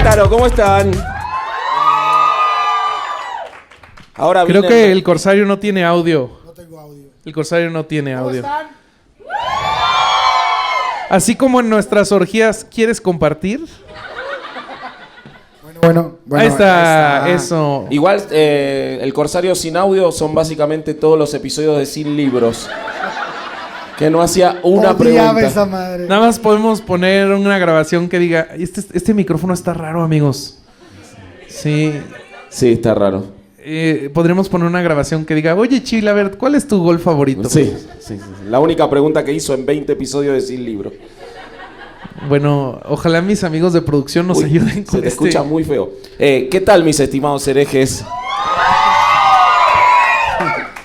Querétaro, ¿cómo están? Ahora creo que el Corsario no tiene audio. No tengo audio. El Corsario no tiene audio. ¿Cómo están? Así como en nuestras orgías, ¿quieres compartir? Bueno, ahí está, eso. Igual, el Corsario sin audio son básicamente todos los episodios de Sin Libros. Que no hacía una pregunta. Esa madre. Nada más podemos poner una grabación que diga, este micrófono está raro, amigos. Sí. Sí, está raro. Podríamos poner una grabación que diga, oye, Chil, a ver, ¿cuál es tu gol favorito? Sí. La única pregunta que hizo en 20 episodios de Sin Libro. Bueno, ojalá mis amigos de producción nos ayuden con se te escucha muy feo. ¿Qué tal, mis estimados herejes?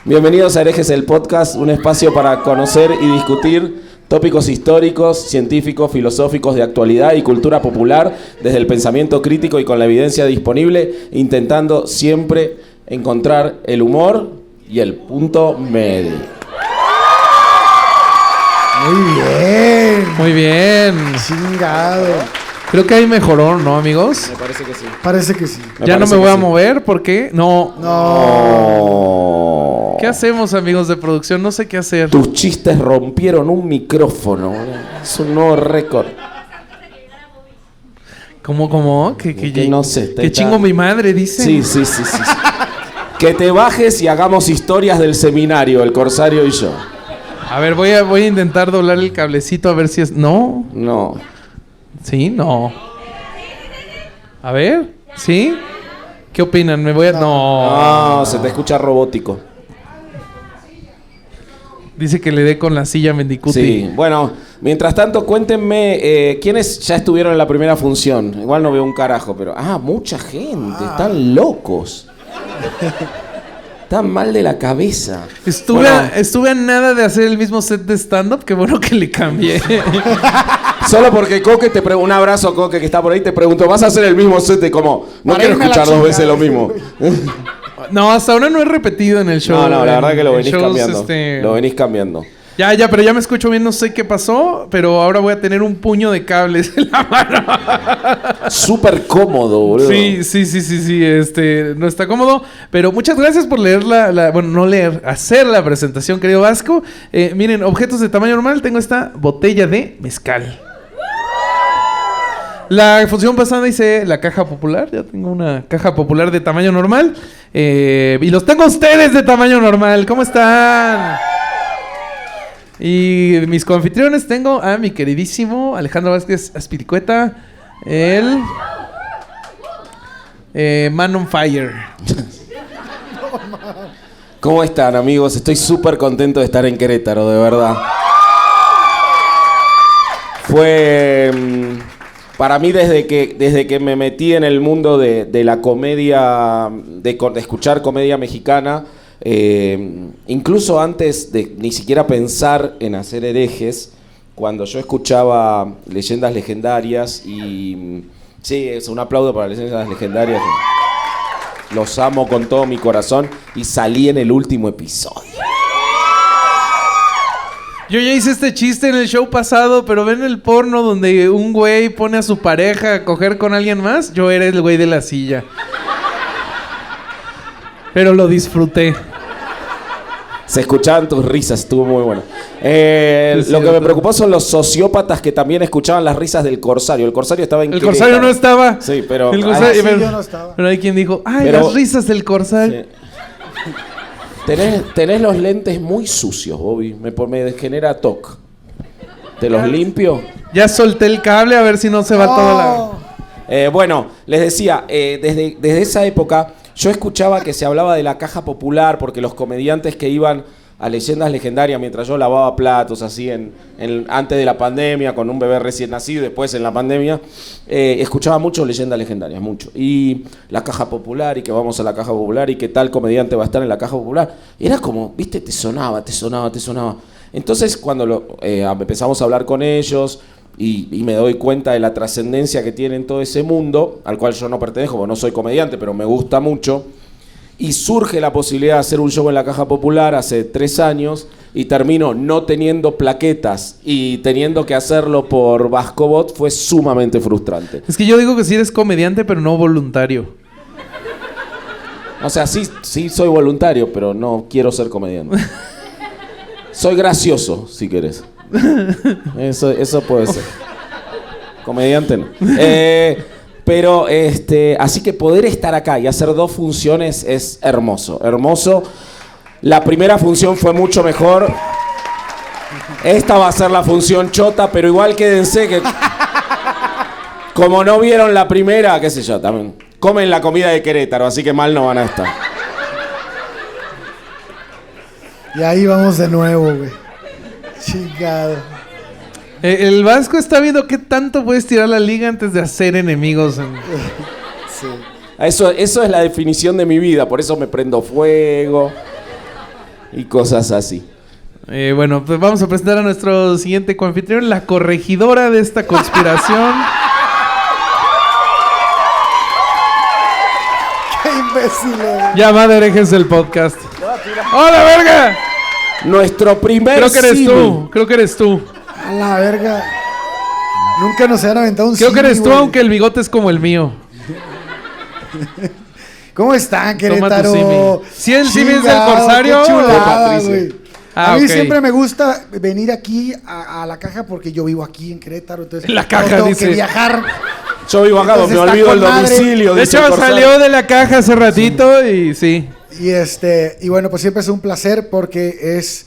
Bienvenidos a Herejes, el podcast, un espacio para conocer y discutir tópicos históricos, científicos, filosóficos, de actualidad y cultura popular desde el pensamiento crítico y con la evidencia disponible, intentando siempre encontrar el humor y el punto medio. Muy bien. Muy bien. Chingado. Creo que ahí mejoró, ¿no, amigos? Me parece que sí. Parece que sí. Ya no me voy a mover, ¿por qué? No. ¿Qué hacemos, amigos de producción? No sé qué hacer. Tus chistes rompieron un micrófono. Es un nuevo récord. ¿Cómo? Que no sé. Que chingo mi madre, dice. Sí. Que te bajes y hagamos historias del seminario, el Corsario y yo. A ver, voy a intentar doblar el cablecito a ver si es... ¿No? No. ¿Sí? No. A ver, ¿sí? ¿Qué opinan? Me voy a... No, se te escucha robótico. Dice que le dé con la silla Mendicuti. Sí, bueno, mientras tanto cuéntenme quiénes ya estuvieron en la primera función. Igual no veo un carajo, pero... mucha gente, están locos. Están mal de la cabeza. Estuve a nada de hacer el mismo set de stand-up, qué bueno que le cambié. Solo porque Coque te preguntó, un abrazo Coque que está por ahí, te preguntó, ¿vas a hacer el mismo set? Y como, no quiero escuchar dos veces lo mismo. No, hasta ahora no he repetido en el show. No, la verdad que lo venís shows, cambiando. Lo venís cambiando. Pero ya me escucho bien, no sé qué pasó, pero ahora voy a tener un puño de cables en la mano. Súper cómodo, boludo. Sí, no está cómodo, pero muchas gracias por leer hacer la presentación, querido Vasco. Miren, objetos de tamaño normal, tengo esta botella de mezcal. La función pasada hice la caja popular, ya tengo una caja popular de tamaño normal, y los tengo a ustedes de tamaño normal, ¿cómo están? Y mis coanfitriones tengo a mi queridísimo Alejandro Vázquez Aspiricueta, el Man on Fire. ¿Cómo están, amigos? Estoy súper contento de estar en Querétaro, de verdad. Fue para mí desde que me metí en el mundo de la comedia, de escuchar comedia mexicana. Incluso antes de ni siquiera pensar en hacer herejes, cuando yo escuchaba leyendas legendarias y sí, es un aplauso para leyendas legendarias, los amo con todo mi corazón, y salí en el último episodio. Yo ya hice este chiste en el show pasado, pero ven el porno donde un güey pone a su pareja a coger con alguien más. Yo era el güey de la silla. Pero lo disfruté. Se escuchaban tus risas, estuvo muy bueno. Lo que me preocupó son los sociópatas que también escuchaban las risas del Corsario. El Corsario estaba en Querétaro. El Corsario no estaba. Sí, pero... yo no estaba. Pero hay quien dijo, las risas del Corsario. Sí. Tenés los lentes muy sucios, Bobby. Me genera toc. ¿Te los limpio? Ya solté el cable a ver si no se va toda la... Bueno, les decía, desde esa época yo escuchaba que se hablaba de la caja popular porque los comediantes que iban a leyendas legendarias mientras yo lavaba platos así antes de la pandemia con un bebé recién nacido y después en la pandemia, escuchaba mucho leyendas legendarias, mucho. Y la caja popular y que vamos a la caja popular y que tal comediante va a estar en la caja popular. Y era como, viste, te sonaba. Entonces cuando empezamos a hablar con ellos y me doy cuenta de la trascendencia que tiene en todo ese mundo, al cual yo no pertenezco, porque no soy comediante, pero me gusta mucho. y surge la posibilidad de hacer un show en la Caja Popular hace 3 años y termino no teniendo plaquetas y teniendo que hacerlo por Vascobot, fue sumamente frustrante. Es que yo digo que sí eres comediante, pero no voluntario. O sea, sí soy voluntario, pero no quiero ser comediante. Soy gracioso, si querés. Eso puede ser. Comediante no. Pero, así que poder estar acá y hacer 2 funciones es hermoso. Hermoso. La primera función fue mucho mejor. Esta va a ser la función chota, pero igual quédense que... Como no vieron la primera, qué sé yo, también comen la comida de Querétaro, así que mal no van a estar. Y ahí vamos de nuevo, güey. Chingado. El Vasco está viendo qué tanto puedes tirar la liga antes de hacer enemigos. Sí. Eso es la definición de mi vida, por eso me prendo fuego y cosas así. Bueno, pues vamos a presentar a nuestro siguiente coanfitrión, la corregidora de esta conspiración. ¡Qué imbécil! Ya, madre, herejes del podcast. ¡Hola, verga! Nuestro primer Creo que eres símil. tú, creo que eres tú. A la verga. Nunca nos habían aventado un Creo que símil, eres tú, güey. aunque el bigote es como el mío. ¿Cómo están, Toma tu Querétaro? símil. ¿Sí el símil es del Chingado, Corsario qué o de chulada, Patricio? güey. Ah, a mí ok. siempre me gusta venir aquí a la Caja porque yo vivo aquí en Querétaro, entonces En la no Caja, tengo dice. que viajar. Yo vivo acá, Entonces me está olvido el con madre. domicilio. De dice hecho, el Corsario. salió de la caja hace ratito y sí. Y bueno, pues siempre es un placer porque es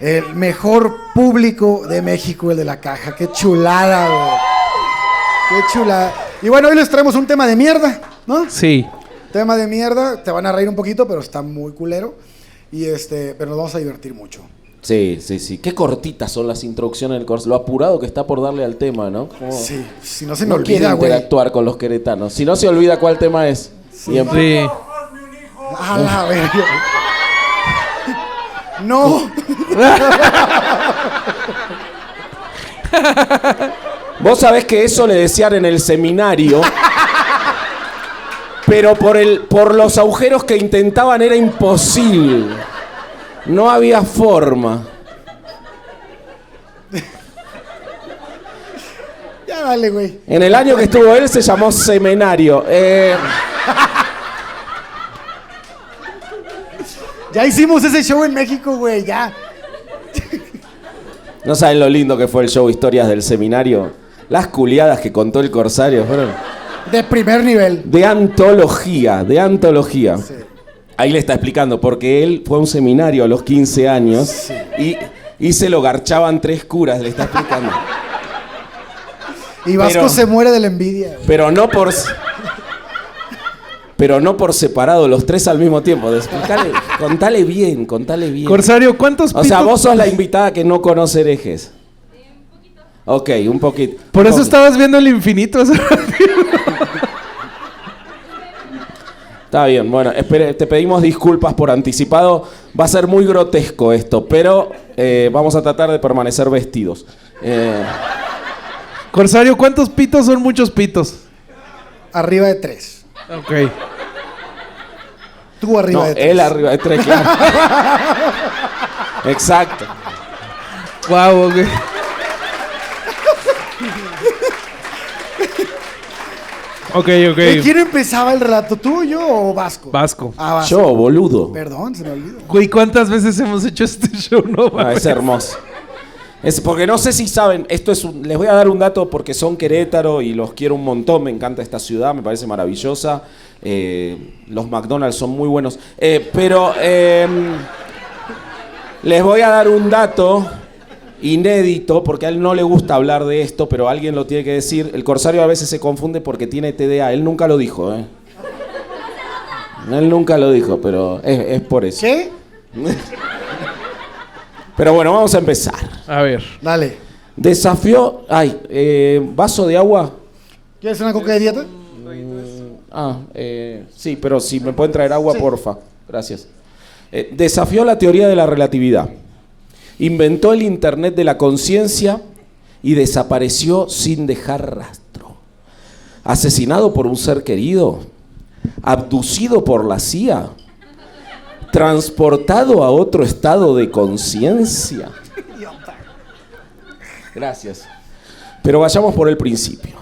el mejor público de México, el de la Caja. Qué chulada, güey. Qué chulada. Y bueno, hoy les traemos un tema de mierda, ¿no? Sí. Tema de mierda, te van a reír un poquito, pero está muy culero. Pero nos vamos a divertir mucho. Sí. Qué cortitas son las introducciones del Corsario. Lo apurado que está por darle al tema, ¿no? Como Sí, si no se me no quiere olvida, güey. interactuar con los queretanos. Si no se olvida cuál tema es. Siempre. Sí. A la verga. No. Vos sabés que eso le decían en el seminario, pero por los agujeros que intentaban era imposible. No había forma. Ya dale, güey. En el año que estuvo él se llamó seminario. Ya hicimos ese show en México, güey, ya. No saben lo lindo que fue el show Historias del Seminario. Las culiadas que contó el Corsario fueron De primer nivel. de antología. Sí. Ahí le está explicando, porque él fue a un seminario a los 15 años y se lo garchaban 3 curas, le está explicando. Y Vasco Pero- se muere de la envidia, güey. Pero no por separado, los 3 al mismo tiempo. Contale bien. Corsario, ¿cuántos O sea, pitos? vos sos la invitada que no conoce herejes. Ok, un poquito. Por eso Ok. estabas viendo el infinito. Está bien, bueno, espere, te pedimos disculpas por anticipado. Va a ser muy grotesco esto, pero vamos a tratar de permanecer vestidos. Corsario, ¿cuántos pitos son muchos pitos? Arriba de 3. Ok. Tú arriba No, de 3. él arriba de 3, claro. Exacto. Wow, ok. Ok. ¿Quién empezaba el relato? ¿Tú, yo o Vasco? Vasco. Ah, Vasco. Yo, boludo. Perdón, se me olvidó. Güey, ¿cuántas veces hemos hecho este show? No, Ah, es hermoso. Es porque no sé si saben, les voy a dar un dato porque son Querétaro y los quiero un montón, me encanta esta ciudad, me parece maravillosa. Los McDonald's son muy buenos. Pero les voy a dar un dato inédito porque a él no le gusta hablar de esto, pero alguien lo tiene que decir. El Corsario a veces se confunde porque tiene TDA, él nunca lo dijo. Él nunca lo dijo, pero es por eso. ¿Qué? Pero bueno, vamos a empezar. A ver. Dale. Desafío. ¿Vaso de agua? ¿Quieres una coca de dieta? Sí, pero si me pueden traer agua, Sí. porfa. Gracias. Desafió la teoría de la relatividad. Inventó el Internet de la conciencia y desapareció sin dejar rastro. Asesinado por un ser querido. Abducido por la CIA. transportado a otro estado de conciencia. Gracias. Pero vayamos por el principio.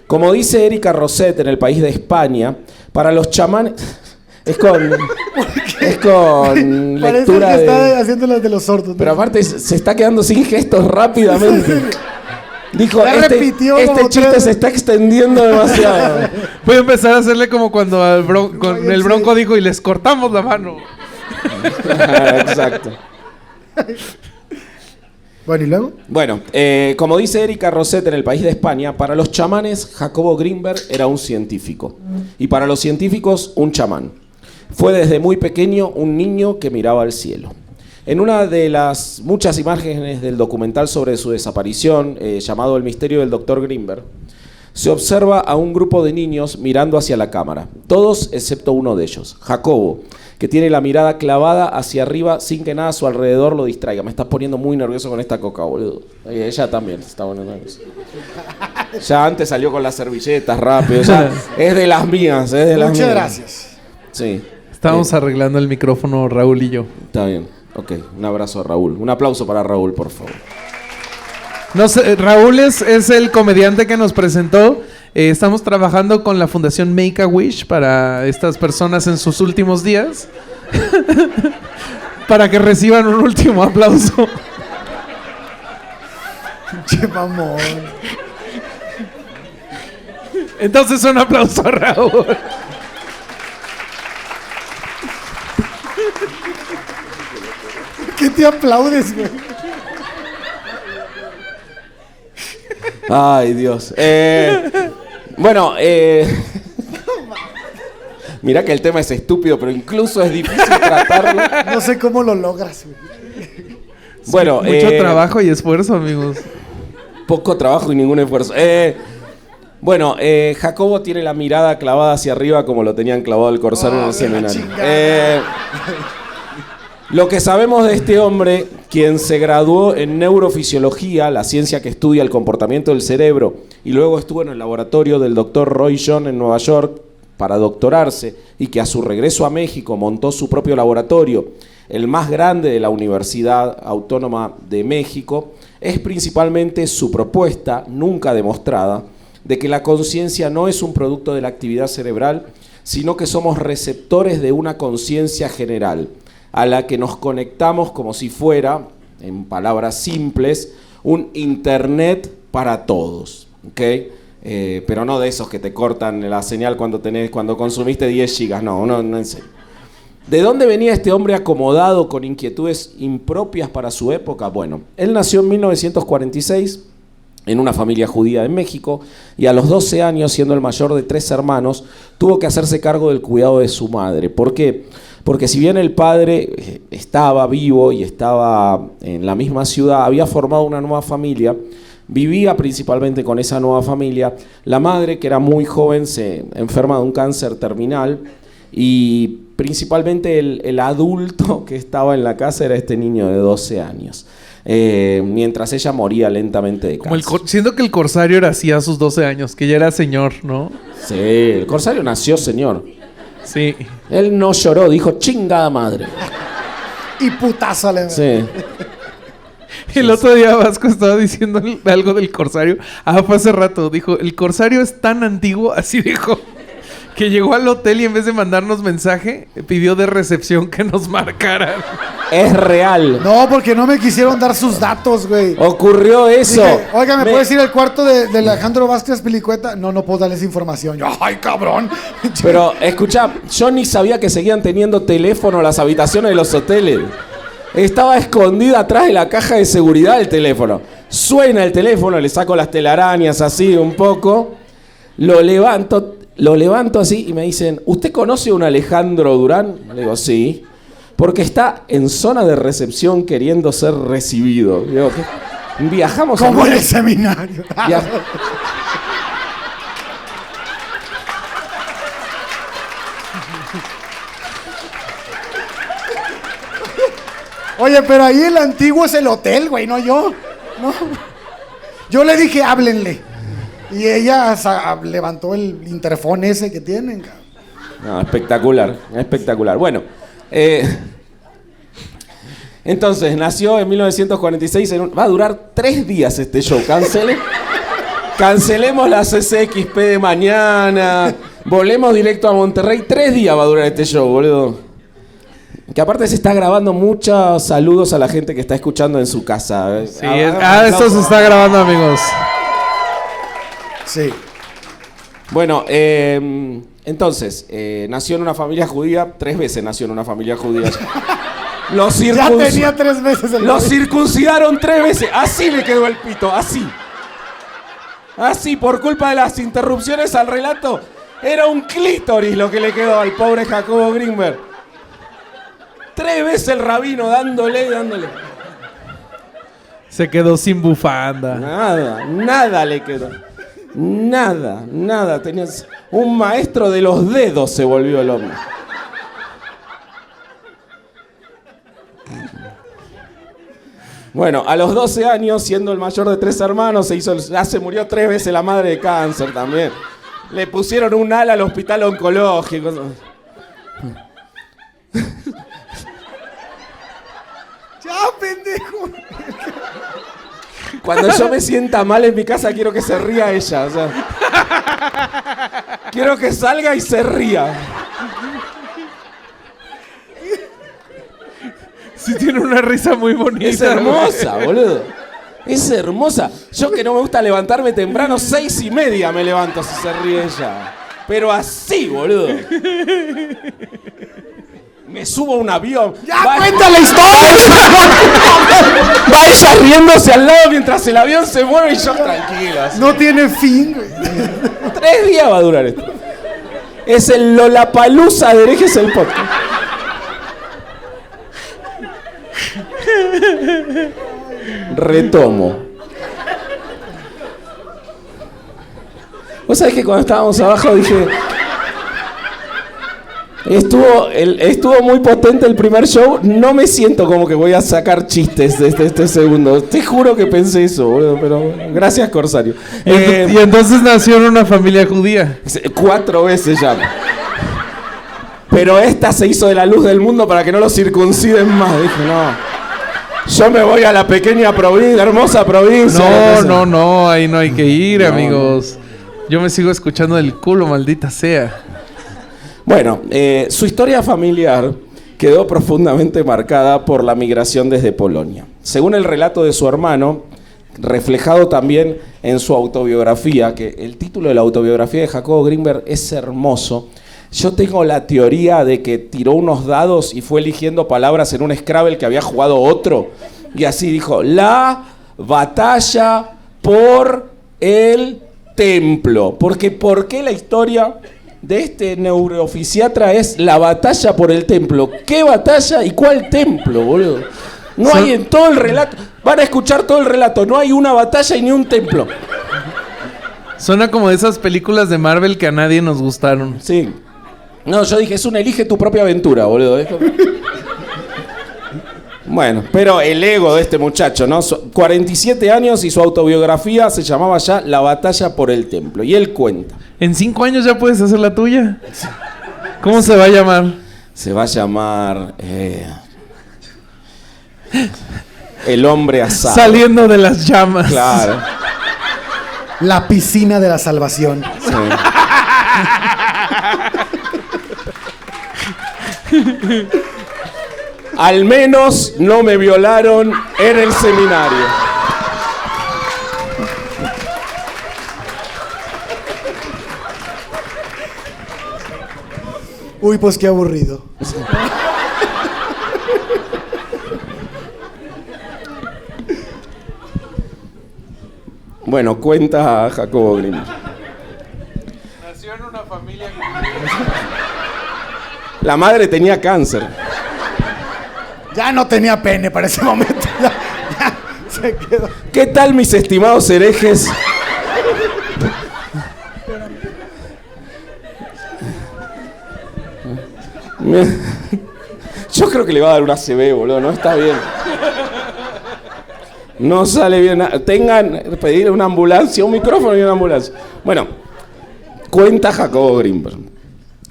Como dice Erika Rosset en El País de España, para los chamanes... Es con Parece lectura que de... está haciendo las de los sordos. Pero aparte se está quedando sin gestos rápidamente. Dijo, Ya repitió este como chiste tres. se está extendiendo demasiado. Voy a empezar a hacerle como cuando con el Bronco dijo y les cortamos la mano. Exacto. Bueno, ¿y luego? Bueno, como dice Erika Rosset en El País de España, para los chamanes Jacobo Grinberg era un científico. Y para los científicos, un chamán. Fue desde muy pequeño un niño que miraba al cielo. En una de las muchas imágenes del documental sobre su desaparición, llamado El misterio del Dr. Grinberg, se observa a un grupo de niños mirando hacia la cámara. Todos excepto uno de ellos, Jacobo, que tiene la mirada clavada hacia arriba sin que nada a su alrededor lo distraiga. Me estás poniendo muy nervioso con esta coca, boludo. Ella también se está poniendo nerviosa. Ya antes salió con las servilletas rápido. Ya es de las mías, es de las mías. Muchas gracias. Sí. Estábamos arreglando el micrófono, Raúl y yo. Está bien. Ok, un abrazo a Raúl. Un aplauso para Raúl, por favor. No sé, Raúl es el comediante que nos presentó. Estamos trabajando con la Fundación Make a Wish para estas personas en sus últimos días. Para que reciban un último aplauso. Che, mamón. Entonces un aplauso a Raúl. ¿Qué te aplaudes, güey? Ay, Dios. Bueno, mirá que el tema es estúpido, pero incluso es difícil tratarlo. No sé cómo lo logras, güey. Bueno, Mucho trabajo y esfuerzo, amigos. poco trabajo y ningún esfuerzo. Bueno, Jacobo tiene la mirada clavada hacia arriba como lo tenían clavado el corsario en el seminario. Lo que sabemos de este hombre, quien se graduó en neurofisiología, la ciencia que estudia el comportamiento del cerebro, y luego estuvo en el laboratorio del Dr. Roy John en Nueva York para doctorarse, y que a su regreso a México montó su propio laboratorio, el más grande de la Universidad Autónoma de México, es principalmente su propuesta, nunca demostrada, de que la conciencia no es un producto de la actividad cerebral, sino que somos receptores de una conciencia general, a la que nos conectamos como si fuera, en palabras simples, un internet para todos, ¿ok? Pero no de esos que te cortan la señal cuando consumiste 10 gigas, no en serio. ¿De dónde venía este hombre acomodado con inquietudes impropias para su época? Bueno, él nació en 1946 en una familia judía en México y a los 12 años, siendo el mayor de 3 hermanos, tuvo que hacerse cargo del cuidado de su madre. ¿Por qué? Porque si bien el padre estaba vivo y estaba en la misma ciudad, había formado una nueva familia, vivía principalmente con esa nueva familia. La madre, que era muy joven, se enferma de un cáncer terminal y principalmente el adulto que estaba en la casa era este niño de 12 años. Mientras ella moría lentamente de cáncer. Siento que el corsario era así a sus 12 años, que ya era señor, ¿no? Sí, el corsario nació señor. Sí. Él no lloró, dijo chingada madre. Y putazo le... Sí. El otro día Vasco estaba diciendo algo del corsario. Fue hace rato. Dijo, el corsario es tan antiguo, así dijo, que llegó al hotel y en vez de mandarnos mensaje, pidió de recepción que nos marcaran. Es real. No, porque no me quisieron dar sus datos, güey. Ocurrió eso. Dije, oiga, ¿me puedes ir al cuarto de Alejandro Vázquez Pilicueta? No puedo darles información. Yo, ¡ay, cabrón! Pero, escucha, yo ni sabía que seguían teniendo teléfono las habitaciones de los hoteles. Estaba escondida atrás de la caja de seguridad el teléfono. Suena el teléfono, le saco las telarañas así un poco. Lo levanto así y me dicen, ¿usted conoce a un Alejandro Durán? Le digo, sí. Porque está en zona de recepción queriendo ser recibido. Digo, ¿qué? Viajamos como a... en el seminario. Oye, pero ahí el antiguo es el hotel, güey, no yo. No. Yo le dije, háblenle. Y ella levantó el interfón ese que tienen. No, espectacular, espectacular. Bueno, Entonces, nació en 1946. Va a durar 3 días este show. Cancelemos la CCXP de mañana. Volemos directo a Monterrey. 3 días va a durar este show, boludo. Que aparte se está grabando. Muchos saludos a la gente que está escuchando en su casa. Sí, esto se está grabando, amigos. Sí. Bueno, entonces, nació en una familia judía. 3 veces nació en una familia judía. Ya tenía 3 veces el Lo circuncidaron 3 veces. Así le quedó el pito, así. Así, por culpa de las interrupciones al relato. Era un clítoris lo que le quedó al pobre Jacobo Greenberg. 3 veces el rabino dándole. Se quedó sin bufanda. Nada le quedó. Nada. Tenías un maestro de los dedos se volvió el hombre. Bueno, a los 12 años, siendo el mayor de 3 hermanos, se murió 3 veces la madre de cáncer también. Le pusieron un ala al hospital oncológico. ¡Ya, pendejo! Cuando yo me sienta mal en mi casa, quiero que se ría ella. O sea, quiero que salga y se ría. Sí, tiene una risa muy bonita. Es hermosa, boludo. Es hermosa. Yo que no me gusta levantarme temprano, 6:30 me levanto si se ríe ella. Pero así, boludo. Me subo a un avión. ¡Ya cuenta la historia! Va ella riéndose al lado mientras el avión se mueve y yo tranquilo. Así. No tiene fin, güey. 3 días va a durar esto. Es el Lollapalooza de Herejes el podcast. Retomo. Vos sabés que cuando estábamos abajo dije... Estuvo muy potente el primer show. No me siento como que voy a sacar chistes de este segundo. Te juro que pensé eso, boludo, pero gracias, Corsario. Y entonces nació en una familia judía. 4 veces ya. Pero esta se hizo de la luz del mundo para que no lo circunciden más. Dije, no. Yo me voy a la pequeña provincia, hermosa provincia. No, ahí no hay que ir, amigos. Yo me sigo escuchando del culo, maldita sea. Bueno, su historia familiar quedó profundamente marcada por la migración desde Polonia. Según el relato de su hermano, reflejado también en su autobiografía, que el título de la autobiografía de Jacobo Greenberg es hermoso. Yo tengo la teoría de que tiró unos dados y fue eligiendo palabras en un Scrabble que había jugado otro. Y así dijo, la batalla por el templo. Porque ¿por qué la historia de este neurofisiatra es la batalla por el templo? ¿Qué batalla y cuál templo, boludo? No hay en todo el relato. Van a escuchar todo el relato. No hay una batalla y ni un templo. Suena como de esas películas de Marvel que a nadie nos gustaron. Sí. No, yo dije, es un elige tu propia aventura, boludo. Bueno, pero el ego de este muchacho, ¿no? 47 años y su autobiografía se llamaba ya La batalla por el templo. Y él cuenta. ¿En 5 años ya puedes hacer la tuya? ¿Cómo se va a llamar? Se va a llamar... El hombre asado. Saliendo de las llamas. Claro. La piscina de la salvación. Sí. Al menos no me violaron en el seminario. Uy, pues qué aburrido. Bueno, cuenta Jacobo Greenberg. Nació en una familia... La madre tenía cáncer. Ya no tenía pene para ese momento. Ya se quedó. ¿Qué tal, mis estimados herejes? Yo creo que le va a dar una ACV, boludo. No está bien. No sale bien. Pedir una ambulancia, un micrófono y una ambulancia. Bueno, cuenta Jacobo Greenberg.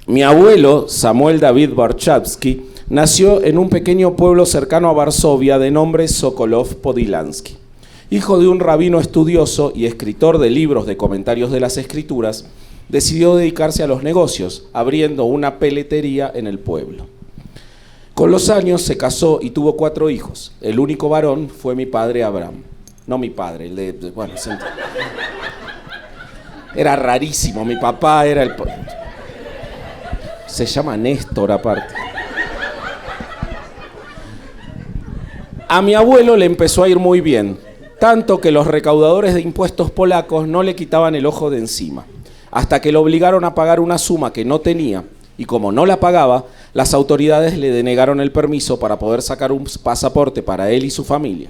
Mi abuelo, Samuel David Barchavsky, nació en un pequeño pueblo cercano a Varsovia de nombre Sokolov Podilansky. Hijo de un rabino estudioso y escritor de libros de comentarios de las escrituras, decidió dedicarse a los negocios, abriendo una peletería en el pueblo. Con los años se casó y tuvo 4 hijos. El único varón fue mi padre Abraham. No mi padre, el de bueno, era rarísimo, mi papá era el... Se llama Néstor aparte. A mi abuelo le empezó a ir muy bien, tanto que los recaudadores de impuestos polacos no le quitaban el ojo de encima, hasta que lo obligaron a pagar una suma que no tenía, y como no la pagaba, las autoridades le denegaron el permiso para poder sacar un pasaporte para él y su familia.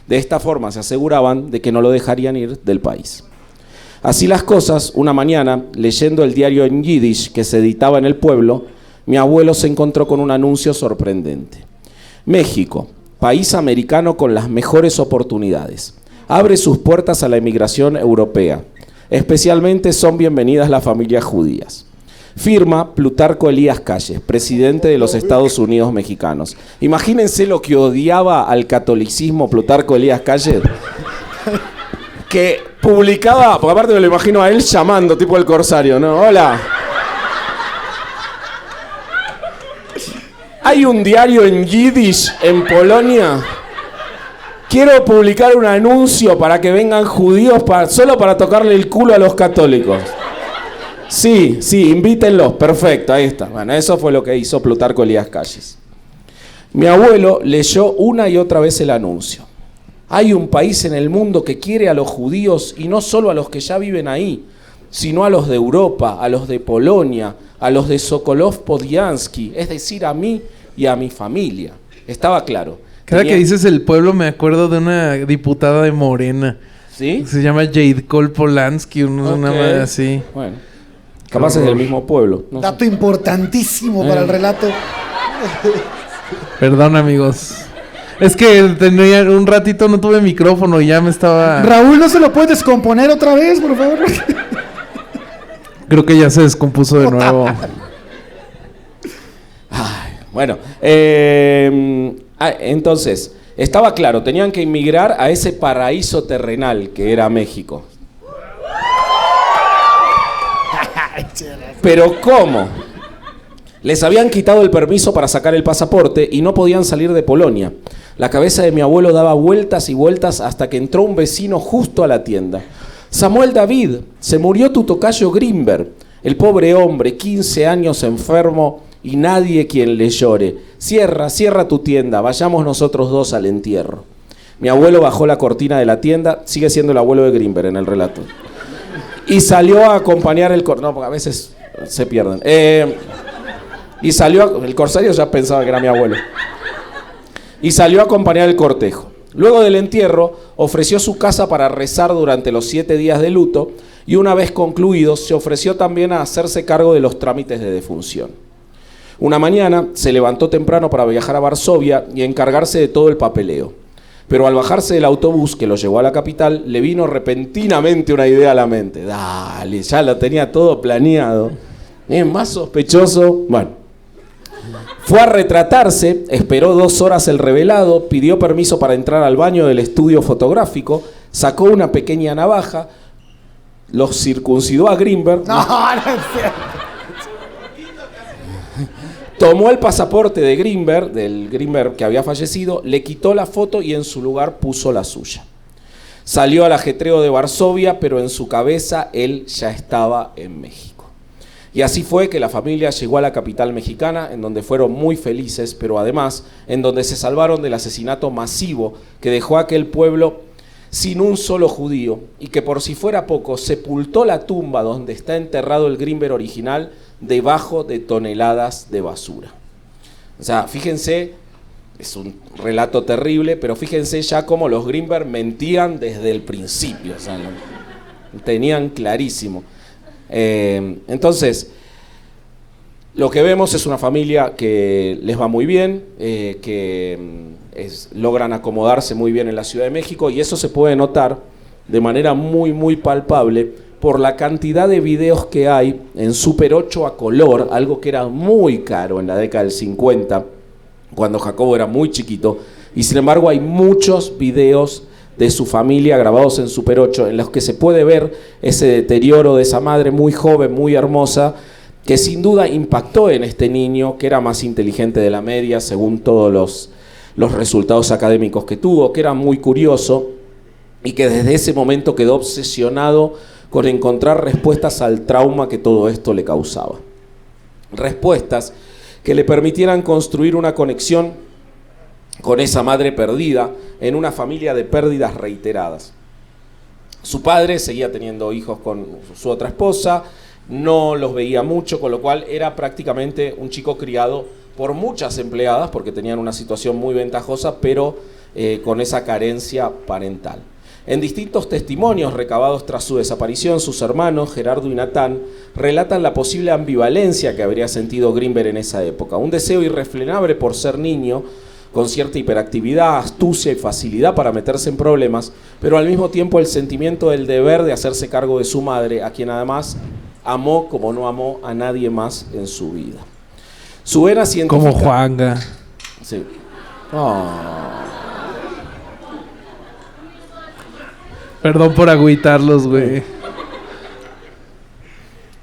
De esta forma se aseguraban de que no lo dejarían ir del país. Así las cosas, una mañana, leyendo el diario en yiddish que se editaba en el pueblo, mi abuelo se encontró con un anuncio sorprendente. México, país americano con las mejores oportunidades, abre sus puertas a la emigración europea. Especialmente son bienvenidas las familias judías. Firma Plutarco Elías Calles, presidente de los Estados Unidos mexicanos. Imagínense lo que odiaba al catolicismo Plutarco Elías Calles. Que publicaba, porque aparte me lo imagino a él llamando, tipo el corsario, ¿no? Hola. Hay un diario en yiddish en Polonia. Quiero publicar un anuncio para que vengan judíos solo para tocarle el culo a los católicos. Sí, invítenlos. Perfecto, ahí está. Bueno, eso fue lo que hizo Plutarco Elías Calles. Mi abuelo leyó una y otra vez el anuncio. Hay un país en el mundo que quiere a los judíos y no solo a los que ya viven ahí, sino a los de Europa, a los de Polonia, a los de Sokolov Podilansky, es decir, a mí y a mi familia. Estaba claro. Cada que dices el pueblo me acuerdo de una diputada de Morena. ¿Sí? Se llama Jade Cole Polansky, una madre así. Bueno, capaz es del mismo pueblo. No Dato sé. importantísimo para el relato. Perdón, amigos. Es que tenía un ratito no tuve micrófono y ya me estaba... Raúl, ¿no se lo puedes descomponer otra vez, por favor? Creo que ya se descompuso de nuevo. Ay, bueno, entonces, estaba claro, tenían que inmigrar a ese paraíso terrenal que era México. Pero ¿cómo? Les habían quitado el permiso para sacar el pasaporte y no podían salir de Polonia. La cabeza de mi abuelo daba vueltas y vueltas hasta que entró un vecino justo a la tienda. Samuel David, se murió tu tocayo Grimberg. El pobre hombre, 15 años enfermo y nadie quien le llore. Cierra tu tienda, vayamos nosotros 2 al entierro. Mi abuelo bajó la cortina de la tienda, sigue siendo el abuelo de Grimberg en el relato. Y salió a acompañar el... No, porque a veces se pierden. Y salió... El corsario ya pensaba que era mi abuelo. Y salió a acompañar el cortejo. Luego del entierro, ofreció su casa para rezar durante los 7 días de luto y una vez concluidos, se ofreció también a hacerse cargo de los trámites de defunción. Una mañana se levantó temprano para viajar a Varsovia y encargarse de todo el papeleo. Pero al bajarse del autobús que lo llevó a la capital, le vino repentinamente una idea a la mente. Dale, ya lo tenía todo planeado. Es más sospechoso. Bueno. Fue a retratarse, esperó 2 horas el revelado, pidió permiso para entrar al baño del estudio fotográfico, sacó una pequeña navaja, los circuncidó a Grimberg. No es cierto. Tomó el pasaporte de Grimberg, del Grimberg que había fallecido, le quitó la foto y en su lugar puso la suya. Salió al ajetreo de Varsovia, pero en su cabeza él ya estaba en México. Y así fue que la familia llegó a la capital mexicana, en donde fueron muy felices, pero además en donde se salvaron del asesinato masivo que dejó a aquel pueblo sin un solo judío, y que por si fuera poco, sepultó la tumba donde está enterrado el Grimberg original debajo de toneladas de basura. O sea, fíjense, es un relato terrible, pero fíjense ya cómo los Grimberg mentían desde el principio, o sea, lo tenían clarísimo. Entonces, lo que vemos es una familia que les va muy bien, que logran acomodarse muy bien en la Ciudad de México, y eso se puede notar de manera muy, muy palpable por la cantidad de videos que hay en Super 8 a color, algo que era muy caro en la década del 50, cuando Jacobo era muy chiquito, y sin embargo hay muchos videos de su familia grabados en Super 8 en los que se puede ver ese deterioro de esa madre muy joven, muy hermosa, que sin duda impactó en este niño, que era más inteligente de la media según todos los resultados académicos que tuvo, que era muy curioso y que desde ese momento quedó obsesionado con encontrar respuestas al trauma que todo esto le causaba. Respuestas que le permitieran construir una conexión con esa madre perdida en una familia de pérdidas reiteradas. Su padre seguía teniendo hijos con su otra esposa, no los veía mucho, con lo cual era prácticamente un chico criado por muchas empleadas, porque tenían una situación muy ventajosa, pero con esa carencia parental. En distintos testimonios recabados tras su desaparición, sus hermanos, Gerardo y Natán, relatan la posible ambivalencia que habría sentido Grinberg en esa época. Un deseo irrefrenable por ser niño, con cierta hiperactividad, astucia y facilidad para meterse en problemas, pero al mismo tiempo el sentimiento del deber de hacerse cargo de su madre, a quien además amó como no amó a nadie más en su vida. Su vena científica... Como Juanga. Sí. Oh. Perdón por agüitarlos, güey.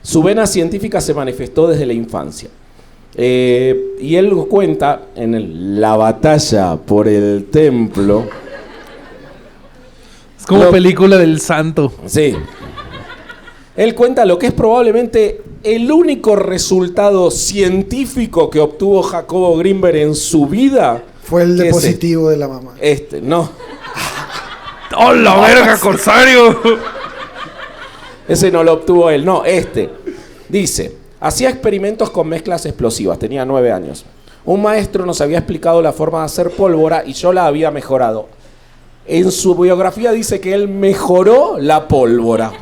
Su vena científica se manifestó desde la infancia. Y él cuenta en La batalla por el templo. Es como película del santo. Sí. Él cuenta lo que es probablemente el único resultado científico que obtuvo Jacobo Grinberg en su vida. Fue el positivo de la mamá. No. ¡Oh, la verga, corsario! Ese no lo obtuvo él, no, Dice, hacía experimentos con mezclas explosivas, tenía 9 años. Un maestro nos había explicado la forma de hacer pólvora y yo la había mejorado. En su biografía dice que él mejoró la pólvora.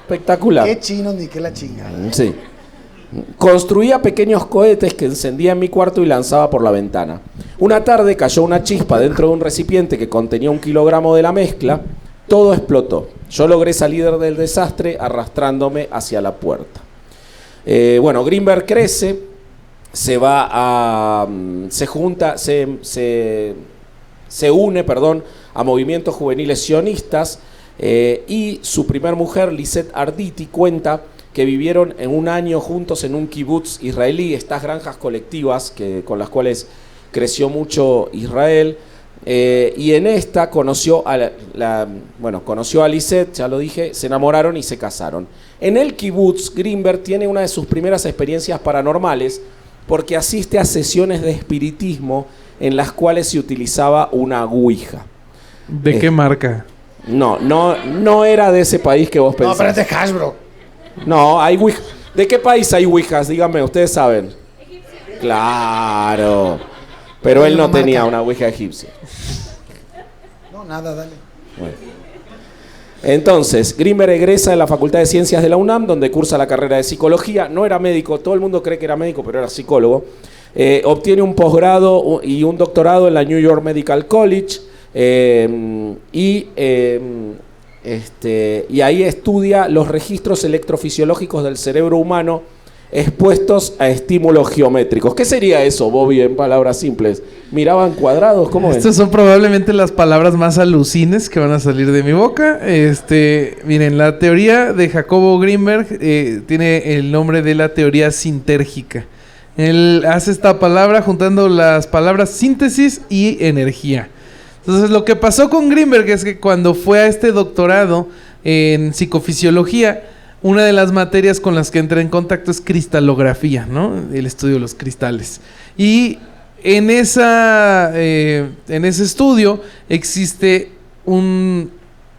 Espectacular. Qué chino ni qué la chingada. Sí. Construía pequeños cohetes que encendía en mi cuarto y lanzaba por la ventana. Una tarde cayó una chispa dentro de un recipiente que contenía 1 kilogramo de la mezcla. Todo explotó. Yo logré salir del desastre arrastrándome hacia la puerta. Grinberg crece, se une a movimientos juveniles sionistas y su primer mujer, Lisette Arditi, cuenta que vivieron en un año juntos en un kibutz israelí, estas granjas colectivas con las cuales creció mucho Israel, y en esta conoció a Lisette, ya lo dije, se enamoraron y se casaron. En el kibutz, Grinberg tiene una de sus primeras experiencias paranormales porque asiste a sesiones de espiritismo en las cuales se utilizaba una ouija. ¿De qué marca? No era de ese país que vos pensás. No, pero es de Hasbro. No, hay ouija. ¿De qué país hay ouijas? Díganme, ustedes saben. Claro. Pero él no tenía una ouija egipcia. No, nada, dale. Bueno. Entonces, Grinberg egresa de la Facultad de Ciencias de la UNAM, donde cursa la carrera de psicología. No era médico, todo el mundo cree que era médico, pero era psicólogo. Obtiene un posgrado y un doctorado en la New York Medical College. Y ahí estudia los registros electrofisiológicos del cerebro humano expuestos a estímulos geométricos. ¿Qué sería eso, Bobby, en palabras simples? ¿Miraban cuadrados? ¿Cómo es? Estas son probablemente las palabras más alucines que van a salir de mi boca. Miren, la teoría de Jacobo Grinberg tiene el nombre de la teoría sintérgica. Él hace esta palabra juntando las palabras síntesis y energía. Entonces, lo que pasó con Grinberg es que cuando fue a este doctorado en psicofisiología, una de las materias con las que entra en contacto es cristalografía, ¿no? El estudio de los cristales. Y en ese estudio existe un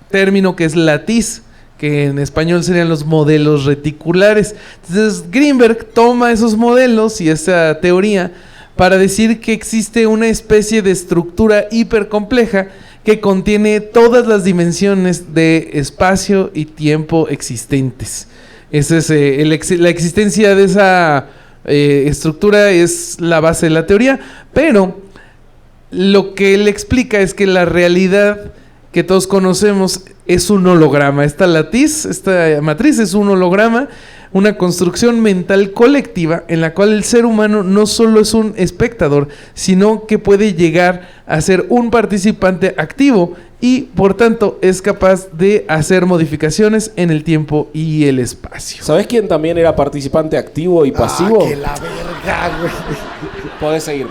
término que es latiz, que en español serían los modelos reticulares. Entonces, Grinberg toma esos modelos y esa teoría para decir que existe una especie de estructura hipercompleja que contiene todas las dimensiones de espacio y tiempo existentes. Esa es, la existencia de esa estructura es la base de la teoría, pero lo que él explica es que la realidad que todos conocemos es un holograma. Esta matriz es un holograma, una construcción mental colectiva en la cual el ser humano no solo es un espectador, sino que puede llegar a ser un participante activo y por tanto es capaz de hacer modificaciones en el tiempo y el espacio. ¿Sabés quién también era participante activo y pasivo? ¡Que la verga, güey! Podés seguir.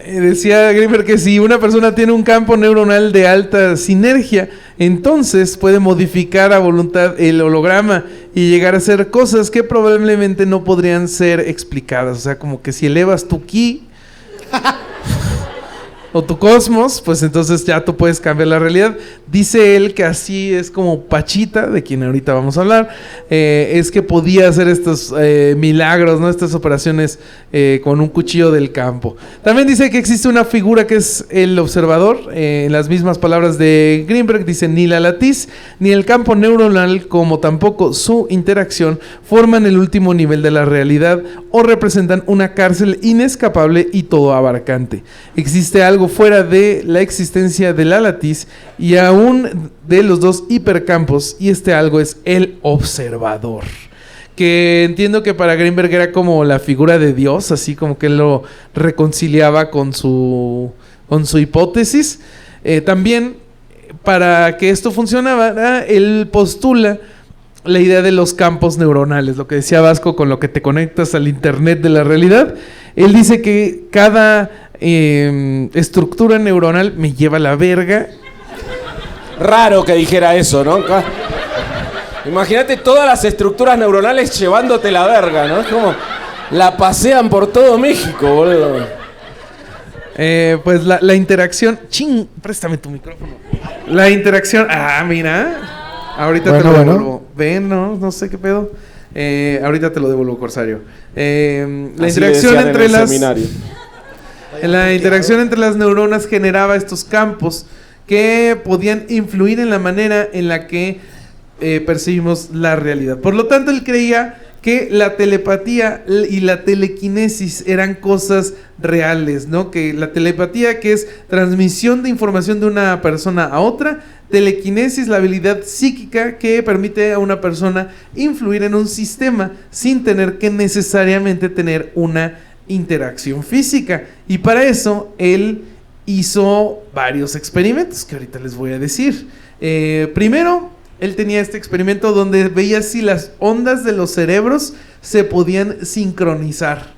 Decía Grimberg que si una persona tiene un campo neuronal de alta sinergia, entonces puede modificar a voluntad el holograma y llegar a hacer cosas que probablemente no podrían ser explicadas. O sea, como que si elevas tu ki o tu cosmos, pues entonces ya tú puedes cambiar la realidad. Dice él que así es como Pachita, de quien ahorita vamos a hablar, es que podía hacer estos milagros, ¿no? Estas operaciones con un cuchillo del campo. También dice que existe una figura que es el observador. En las mismas palabras de Grimberg, dice: ni la latiz ni el campo neuronal, como tampoco su interacción, forman el último nivel de la realidad o representan una cárcel inescapable y todo abarcante. Existe algo fuera de la existencia de la latiz y aún de los dos hipercampos, y este algo es el observador, que entiendo que para Grimberg era como la figura de Dios, así como que él lo reconciliaba con su hipótesis. También, para que esto funcionara, él postula la idea de los campos neuronales, lo que decía Vasco, con lo que te conectas al internet de la realidad. Él dice que cada estructura neuronal me lleva a la verga. Raro que dijera eso, ¿no? Imagínate todas las estructuras neuronales llevándote la verga, ¿no? Es como la pasean por todo México, boludo. Pues la interacción... Préstame tu micrófono. La interacción... mira. Ahorita te lo devuelvo. Ven, no sé qué pedo. Ahorita te lo devuelvo, Corsario. La interacción entre la interacción entre las neuronas generaba estos campos que podían influir en la manera en la que percibimos la realidad. Por lo tanto, él creía que la telepatía y la telequinesis eran cosas reales, ¿no? Que la telepatía, que es transmisión de información de una persona a otra; telequinesis, la habilidad psíquica que permite a una persona influir en un sistema sin tener que necesariamente tener una interacción física. Y para eso él hizo varios experimentos que ahorita les voy a decir. Primero, él tenía este experimento donde veía si las ondas de los cerebros se podían sincronizar.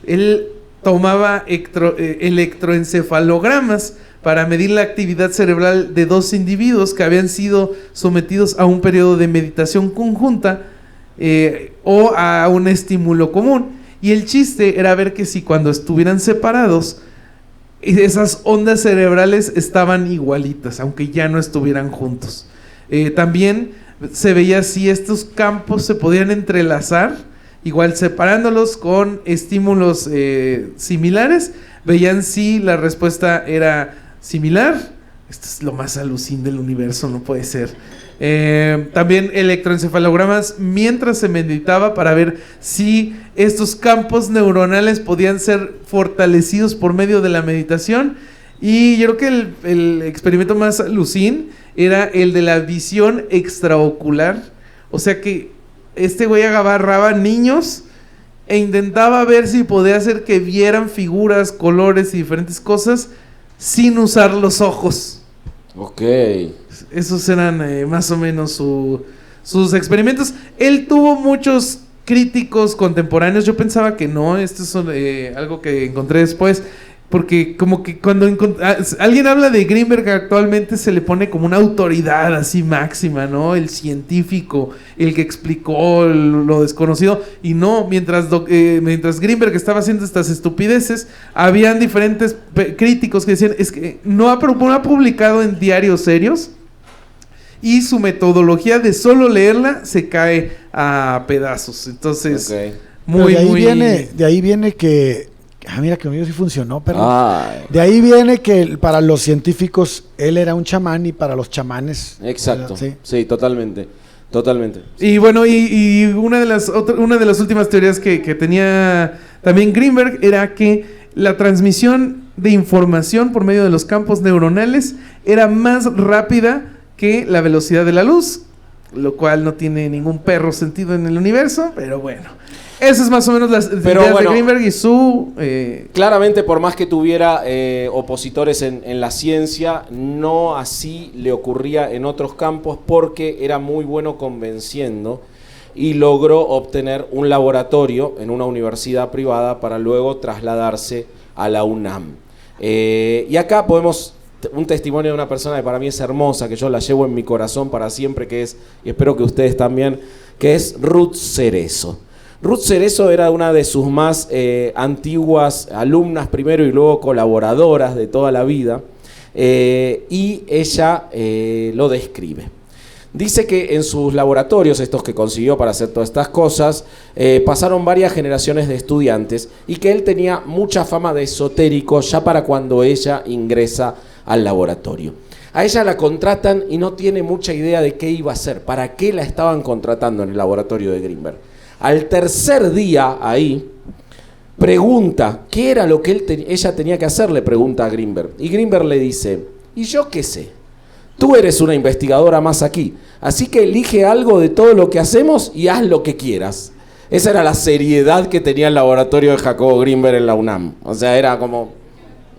Él tomaba electroencefalogramas para medir la actividad cerebral de dos individuos que habían sido sometidos a un periodo de meditación conjunta o a un estímulo común. Y el chiste era ver que si cuando estuvieran separados, esas ondas cerebrales estaban igualitas, aunque ya no estuvieran juntos. También se veía si estos campos se podían entrelazar, igual separándolos con estímulos similares, veían si la respuesta era similar. Esto es lo más alucinante del universo, no puede ser. También electroencefalogramas mientras se meditaba para ver si estos campos neuronales podían ser fortalecidos por medio de la meditación. Y yo creo que el experimento más alucin era el de la visión extraocular. O sea que este güey agarraba niños e intentaba ver si podía hacer que vieran figuras, colores y diferentes cosas sin usar los ojos. Ok. Esos eran más o menos sus experimentos. Él tuvo muchos críticos contemporáneos. Yo pensaba que no, esto es algo que encontré después, porque como que cuando alguien habla de Grimberg actualmente se le pone como una autoridad así máxima, ¿no? El científico, el que explicó lo desconocido. Y no, mientras Grimberg estaba haciendo estas estupideces, habían diferentes críticos que decían, es que no ha publicado en diarios serios, y su metodología de solo leerla se cae a pedazos. Entonces, okay. De ahí viene que... mira, que sí funcionó, pero de ahí viene que para los científicos él era un chamán y para los chamanes... Exacto, sí, totalmente. Y bueno, y una de las últimas teorías que tenía también Greenberg era que la transmisión de información por medio de los campos neuronales era más rápida que la velocidad de la luz, lo cual no tiene ningún perro sentido en el universo, pero bueno. Esa es más o menos las ideas de Greenberg y su... Claramente, por más que tuviera opositores en la ciencia, no así le ocurría en otros campos porque era muy bueno convenciendo y logró obtener un laboratorio en una universidad privada para luego trasladarse a la UNAM. Y acá podemos... un testimonio de una persona que para mí es hermosa, que yo la llevo en mi corazón para siempre, que es, y espero que ustedes también, que es Ruth Cerezo. Ruth Cerezo era una de sus más antiguas alumnas primero y luego colaboradoras de toda la vida, y ella lo describe. Dice que en sus laboratorios, estos que consiguió para hacer todas estas cosas, pasaron varias generaciones de estudiantes y que él tenía mucha fama de esotérico ya para cuando ella ingresa al laboratorio. A ella la contratan y no tiene mucha idea de qué iba a hacer, para qué la estaban contratando en el laboratorio de Greenberg. Al tercer día ahí, pregunta, ¿qué era lo que ella tenía que hacer? Le pregunta a Greenberg. Y Greenberg le dice, ¿y yo qué sé? Tú eres una investigadora más aquí, así que elige algo de todo lo que hacemos y haz lo que quieras. Esa era la seriedad que tenía el laboratorio de Jacobo Greenberg en la UNAM. O sea, era como,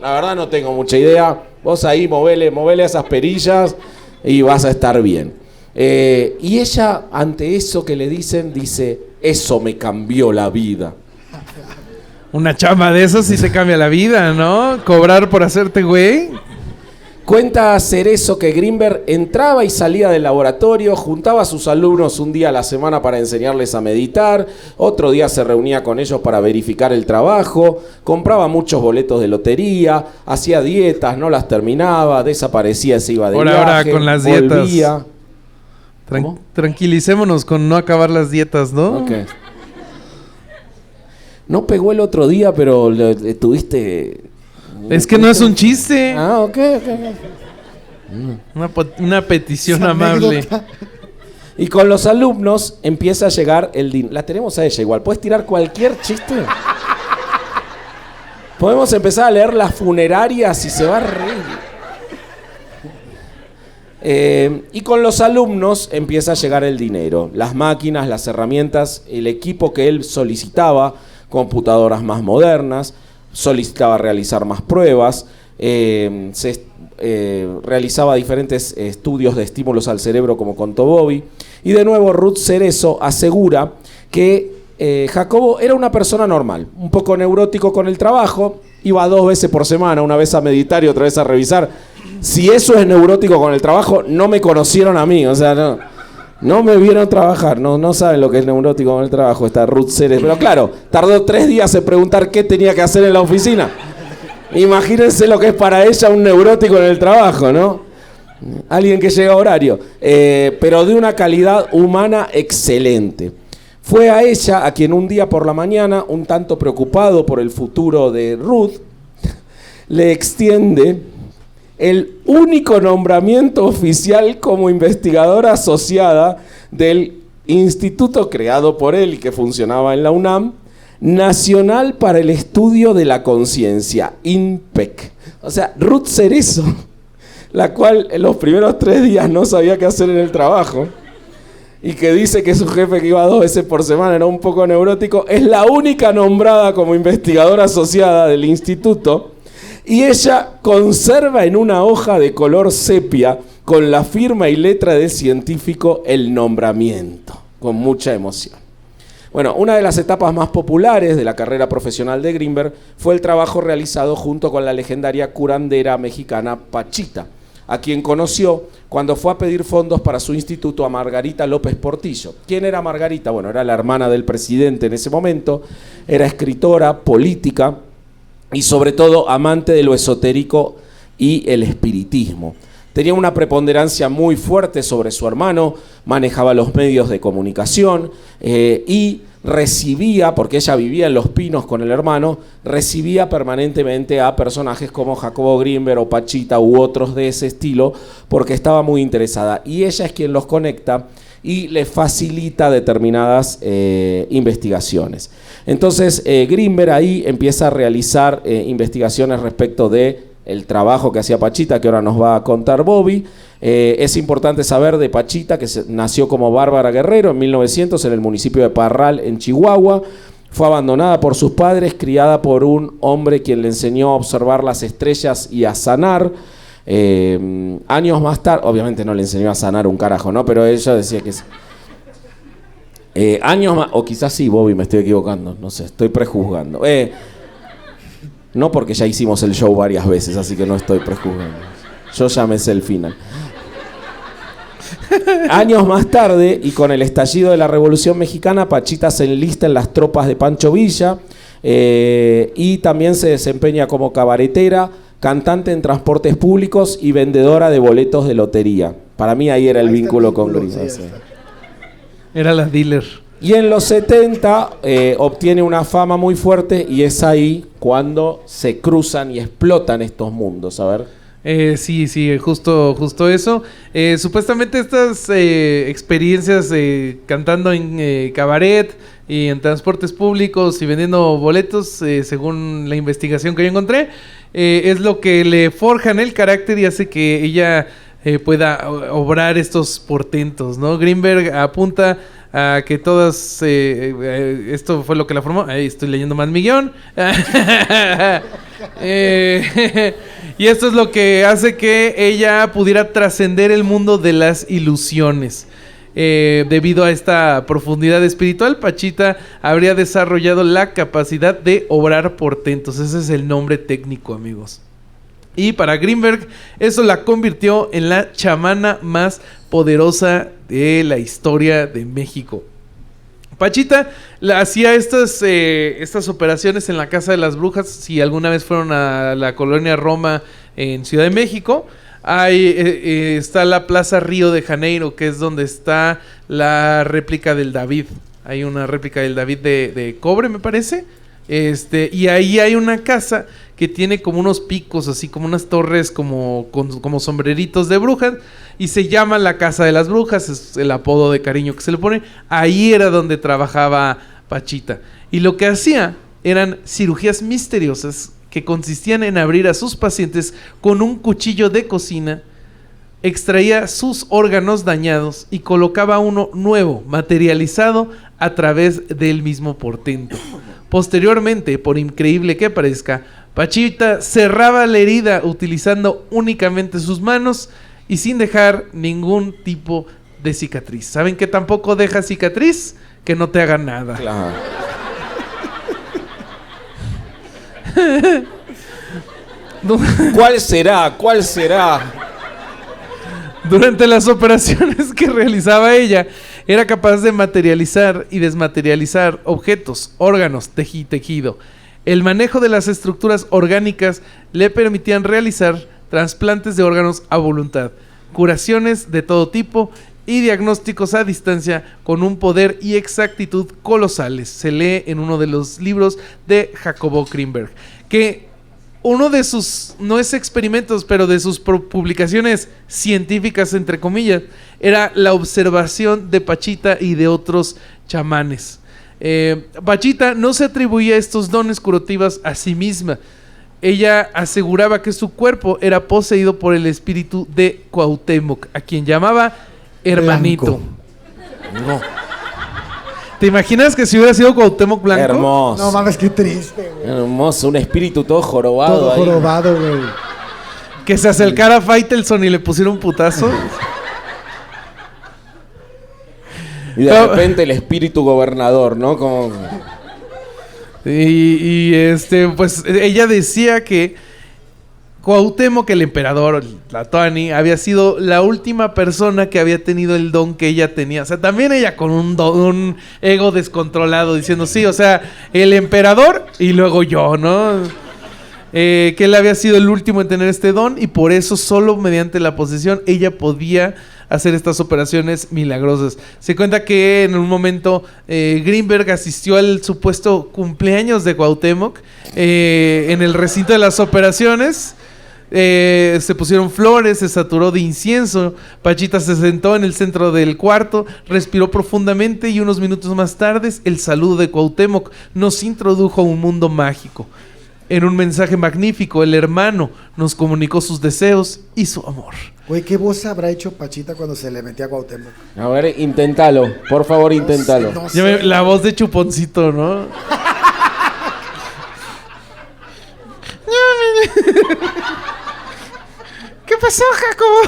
la verdad no tengo mucha idea, vos ahí movele esas perillas y vas a estar bien. Y ella, ante eso que le dicen, dice, eso me cambió la vida. Una chamba de esas sí se cambia la vida, ¿no? Cobrar por hacerte güey. Cuenta Cerezo que Greenberg entraba y salía del laboratorio, juntaba a sus alumnos un día a la semana para enseñarles a meditar, otro día se reunía con ellos para verificar el trabajo, compraba muchos boletos de lotería, hacía dietas, no las terminaba, desaparecía, se iba de viaje, ahora con las volvía. Dietas. Tranquilicémonos con no acabar las dietas, ¿no? Okay. No pegó el otro día, pero le tuviste... Es que no es un chiste. Ah, ok. Una petición amable. Y con los alumnos empieza a llegar el dinero. La tenemos a ella igual. ¿Puedes tirar cualquier chiste? Podemos empezar a leer las funerarias y se va a reír. Y con los alumnos empieza a llegar el dinero. Las máquinas, las herramientas, el equipo que él solicitaba, computadoras más modernas. Solicitaba realizar más pruebas, realizaba diferentes estudios de estímulos al cerebro, como contó Bobby. Y de nuevo Ruth Cerezo asegura que Jacobo era una persona normal, un poco neurótico con el trabajo, iba 2 veces por semana, una vez a meditar y otra vez a revisar. Si eso es neurótico con el trabajo, no me conocieron a mí, o sea, no me vieron trabajar, no saben lo que es neurótico con el trabajo, esta Ruth Cerezo. Pero claro, tardó 3 días en preguntar qué tenía que hacer en la oficina. Imagínense lo que es para ella un neurótico en el trabajo, ¿no? Alguien que llega a horario, pero de una calidad humana excelente. Fue a ella a quien un día por la mañana, un tanto preocupado por el futuro de Ruth, le extiende el único nombramiento oficial como investigadora asociada del instituto creado por él y que funcionaba en la UNAM, Nacional para el Estudio de la Conciencia, INPEC. O sea, Ruth Cerezo, la cual en los primeros 3 días no sabía qué hacer en el trabajo y que dice que su jefe, que iba 2 veces por semana, era un poco neurótico, es la única nombrada como investigadora asociada del instituto. Y ella conserva en una hoja de color sepia, con la firma y letra del científico, el nombramiento, con mucha emoción. Bueno, una de las etapas más populares de la carrera profesional de Greenberg fue el trabajo realizado junto con la legendaria curandera mexicana Pachita, a quien conoció cuando fue a pedir fondos para su instituto a Margarita López Portillo. ¿Quién era Margarita? Bueno, era la hermana del presidente en ese momento, era escritora, política, y sobre todo amante de lo esotérico y el espiritismo. Tenía una preponderancia muy fuerte sobre su hermano, manejaba los medios de comunicación y recibía, porque ella vivía en Los Pinos con el hermano, recibía permanentemente a personajes como Jacobo Greenberg o Pachita u otros de ese estilo, porque estaba muy interesada. Y ella es quien los conecta y le facilita determinadas investigaciones. Entonces Grinberg ahí empieza a realizar investigaciones respecto de el trabajo que hacía Pachita, que ahora nos va a contar Bobby. Es importante saber de Pachita que nació como Bárbara Guerrero en 1900 en el municipio de Parral, en Chihuahua. Fue abandonada por sus padres, criada por un hombre quien le enseñó a observar las estrellas y a sanar. Años más tarde, obviamente no le enseñó a sanar un carajo, ¿no? Pero ella decía que años más, o quizás sí, Bobby, me estoy equivocando, no sé, estoy prejuzgando. No, porque ya hicimos el show varias veces, así que no estoy prejuzgando. Yo ya me sé el final. Años más tarde, y con el estallido de la Revolución Mexicana, Pachita se enlista en las tropas de Pancho Villa y también se desempeña como cabaretera, cantante en transportes públicos y vendedora de boletos de lotería. Para mí ahí era el vínculo con Grinberg. Sí. Era la dealer. Y en los 70 obtiene una fama muy fuerte y es ahí cuando se cruzan y explotan estos mundos. A ver. Sí, justo eso. Supuestamente estas experiencias cantando en cabaret y en transportes públicos y vendiendo boletos, según la investigación que yo encontré, es lo que le forjan el carácter y hace que ella pueda obrar estos portentos, ¿no? Grinberg apunta a que todas... esto fue lo que la formó. Ahí estoy leyendo más mi guión. Y esto es lo que hace que ella pudiera trascender el mundo de las ilusiones. Debido a esta profundidad espiritual, Pachita habría desarrollado la capacidad de obrar portentos. Ese es el nombre técnico, amigos. Y para Grinberg, eso la convirtió en la chamana más poderosa de la historia de México. Pachita hacía estas operaciones en la Casa de las Brujas. Si alguna vez fueron a la colonia Roma en Ciudad de México, ahí está la Plaza Río de Janeiro, que es donde está la réplica del David. Hay una réplica del David de cobre, me parece. Y ahí hay una casa que tiene como unos picos, así como unas torres como sombreritos de brujas, y se llama la Casa de las Brujas, es el apodo de cariño que se le pone. Ahí era donde trabajaba Pachita, y lo que hacía eran cirugías misteriosas que consistían en abrir a sus pacientes con un cuchillo de cocina, extraía sus órganos dañados y colocaba uno nuevo, materializado a través del mismo portento. Posteriormente, por increíble que parezca, Pachita cerraba la herida utilizando únicamente sus manos y sin dejar ningún tipo de cicatriz. ¿Saben qué tampoco deja cicatriz? Que no te haga nada. Claro. ¿Cuál será? ¿Cuál será? Durante las operaciones que realizaba ella, era capaz de materializar y desmaterializar objetos, órganos, tejido. El manejo de las estructuras orgánicas le permitían realizar trasplantes de órganos a voluntad, curaciones de todo tipo y diagnósticos a distancia con un poder y exactitud colosales. Se lee en uno de los libros de Jacobo Grinberg, que uno de sus, no es experimentos, pero de sus publicaciones científicas, entre comillas, era la observación de Pachita y de otros chamanes. Pachita no se atribuía estos dones curativos a sí misma. Ella aseguraba que su cuerpo era poseído por el espíritu de Cuauhtémoc, a quien llamaba hermanito. No. ¿Te imaginas que si hubiera sido Cuauhtémoc Blanco? Hermoso. No mames, qué triste, güey. Hermoso, un espíritu todo jorobado. Todo ahí. jorobado, güey. Que se acercara a Faitelson y le pusiera un putazo. Y de repente el espíritu gobernador, ¿no? Como... Pues ella decía que Cuauhtémoc, el emperador, Tlatoani, había sido la última persona que había tenido el don que ella tenía. O sea, también ella con un ego descontrolado, diciendo, sí, o sea, el emperador y luego yo, ¿no? Que él había sido el último en tener este don y por eso solo mediante la posesión ella podía hacer estas operaciones milagrosas. Se cuenta que en un momento Grinberg asistió al supuesto cumpleaños de Cuauhtémoc en el recinto de las operaciones. Se pusieron flores, se saturó de incienso. Pachita se sentó en el centro del cuarto, respiró profundamente y unos minutos más tarde el saludo de Cuauhtémoc nos introdujo a un mundo mágico. En un mensaje magnífico, el hermano nos comunicó sus deseos y su amor. Güey, ¿qué voz habrá hecho Pachita cuando se le metía a Cuauhtémoc? A ver, inténtalo. Por favor, inténtalo. No sé. La voz de Chuponcito, ¿no? ¿Qué pasó, Jacobo?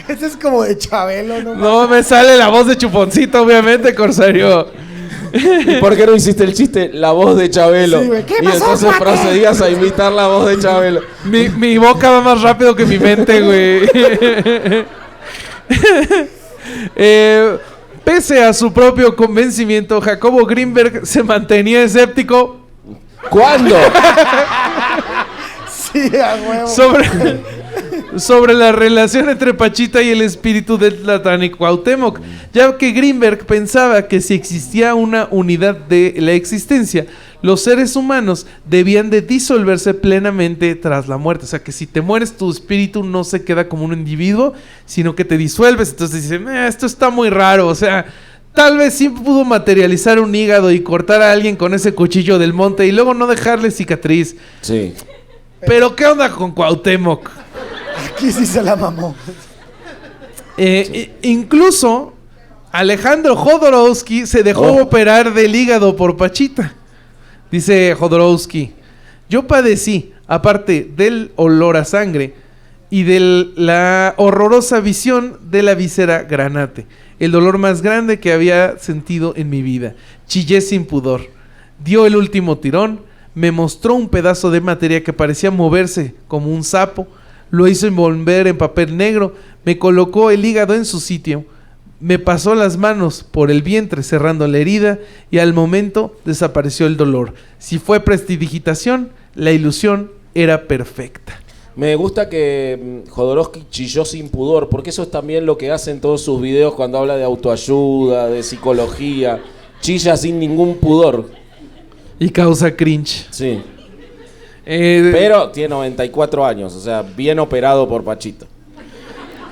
Este es como de Chabelo, ¿no? No, me sale la voz de Chuponcito, obviamente, Corsario. ¿Y por qué no hiciste el chiste? La voz de Chabelo. Sí, güey. ¿Qué y pasó, entonces Joaquín? procedías a imitar la voz de Chabelo. Mi boca va más rápido que mi mente, güey. Pese a su propio convencimiento, Jacobo Greenberg se mantenía escéptico ¿Cuándo? Sí, a huevo. sobre la relación entre Pachita y el espíritu del Tlatán y Cuauhtémoc, ya que Greenberg pensaba que si existía una unidad de la existencia, los seres humanos debían de disolverse plenamente tras la muerte. O sea, que si te mueres, tu espíritu no se queda como un individuo, sino que te disuelves. Entonces dicen, esto está muy raro. O sea, tal vez sí pudo materializar un hígado y cortar a alguien con ese cuchillo del monte y luego no dejarle cicatriz. Sí. Pero ¿qué onda con Cuauhtémoc? Aquí sí se la mamó. Incluso Alejandro Jodorowsky se dejó operar del hígado por Pachita. Dice Jodorowsky: yo padecí, aparte del olor a sangre y de la horrorosa visión de la víscera granate, el dolor más grande que había sentido en mi vida. Chillé sin pudor. Dio el último tirón, me mostró un pedazo de materia que parecía moverse como un sapo, lo hizo envolver en papel negro, me colocó el hígado en su sitio, me pasó las manos por el vientre cerrando la herida y al momento desapareció el dolor. Si fue prestidigitación, la ilusión era perfecta. Me gusta que Jodorowsky chilló sin pudor, porque eso es también lo que hace en todos sus videos cuando habla de autoayuda, de psicología. Chilla sin ningún pudor. Y causa cringe. Sí. Pero tiene 94 años, o sea, bien operado por Pachita.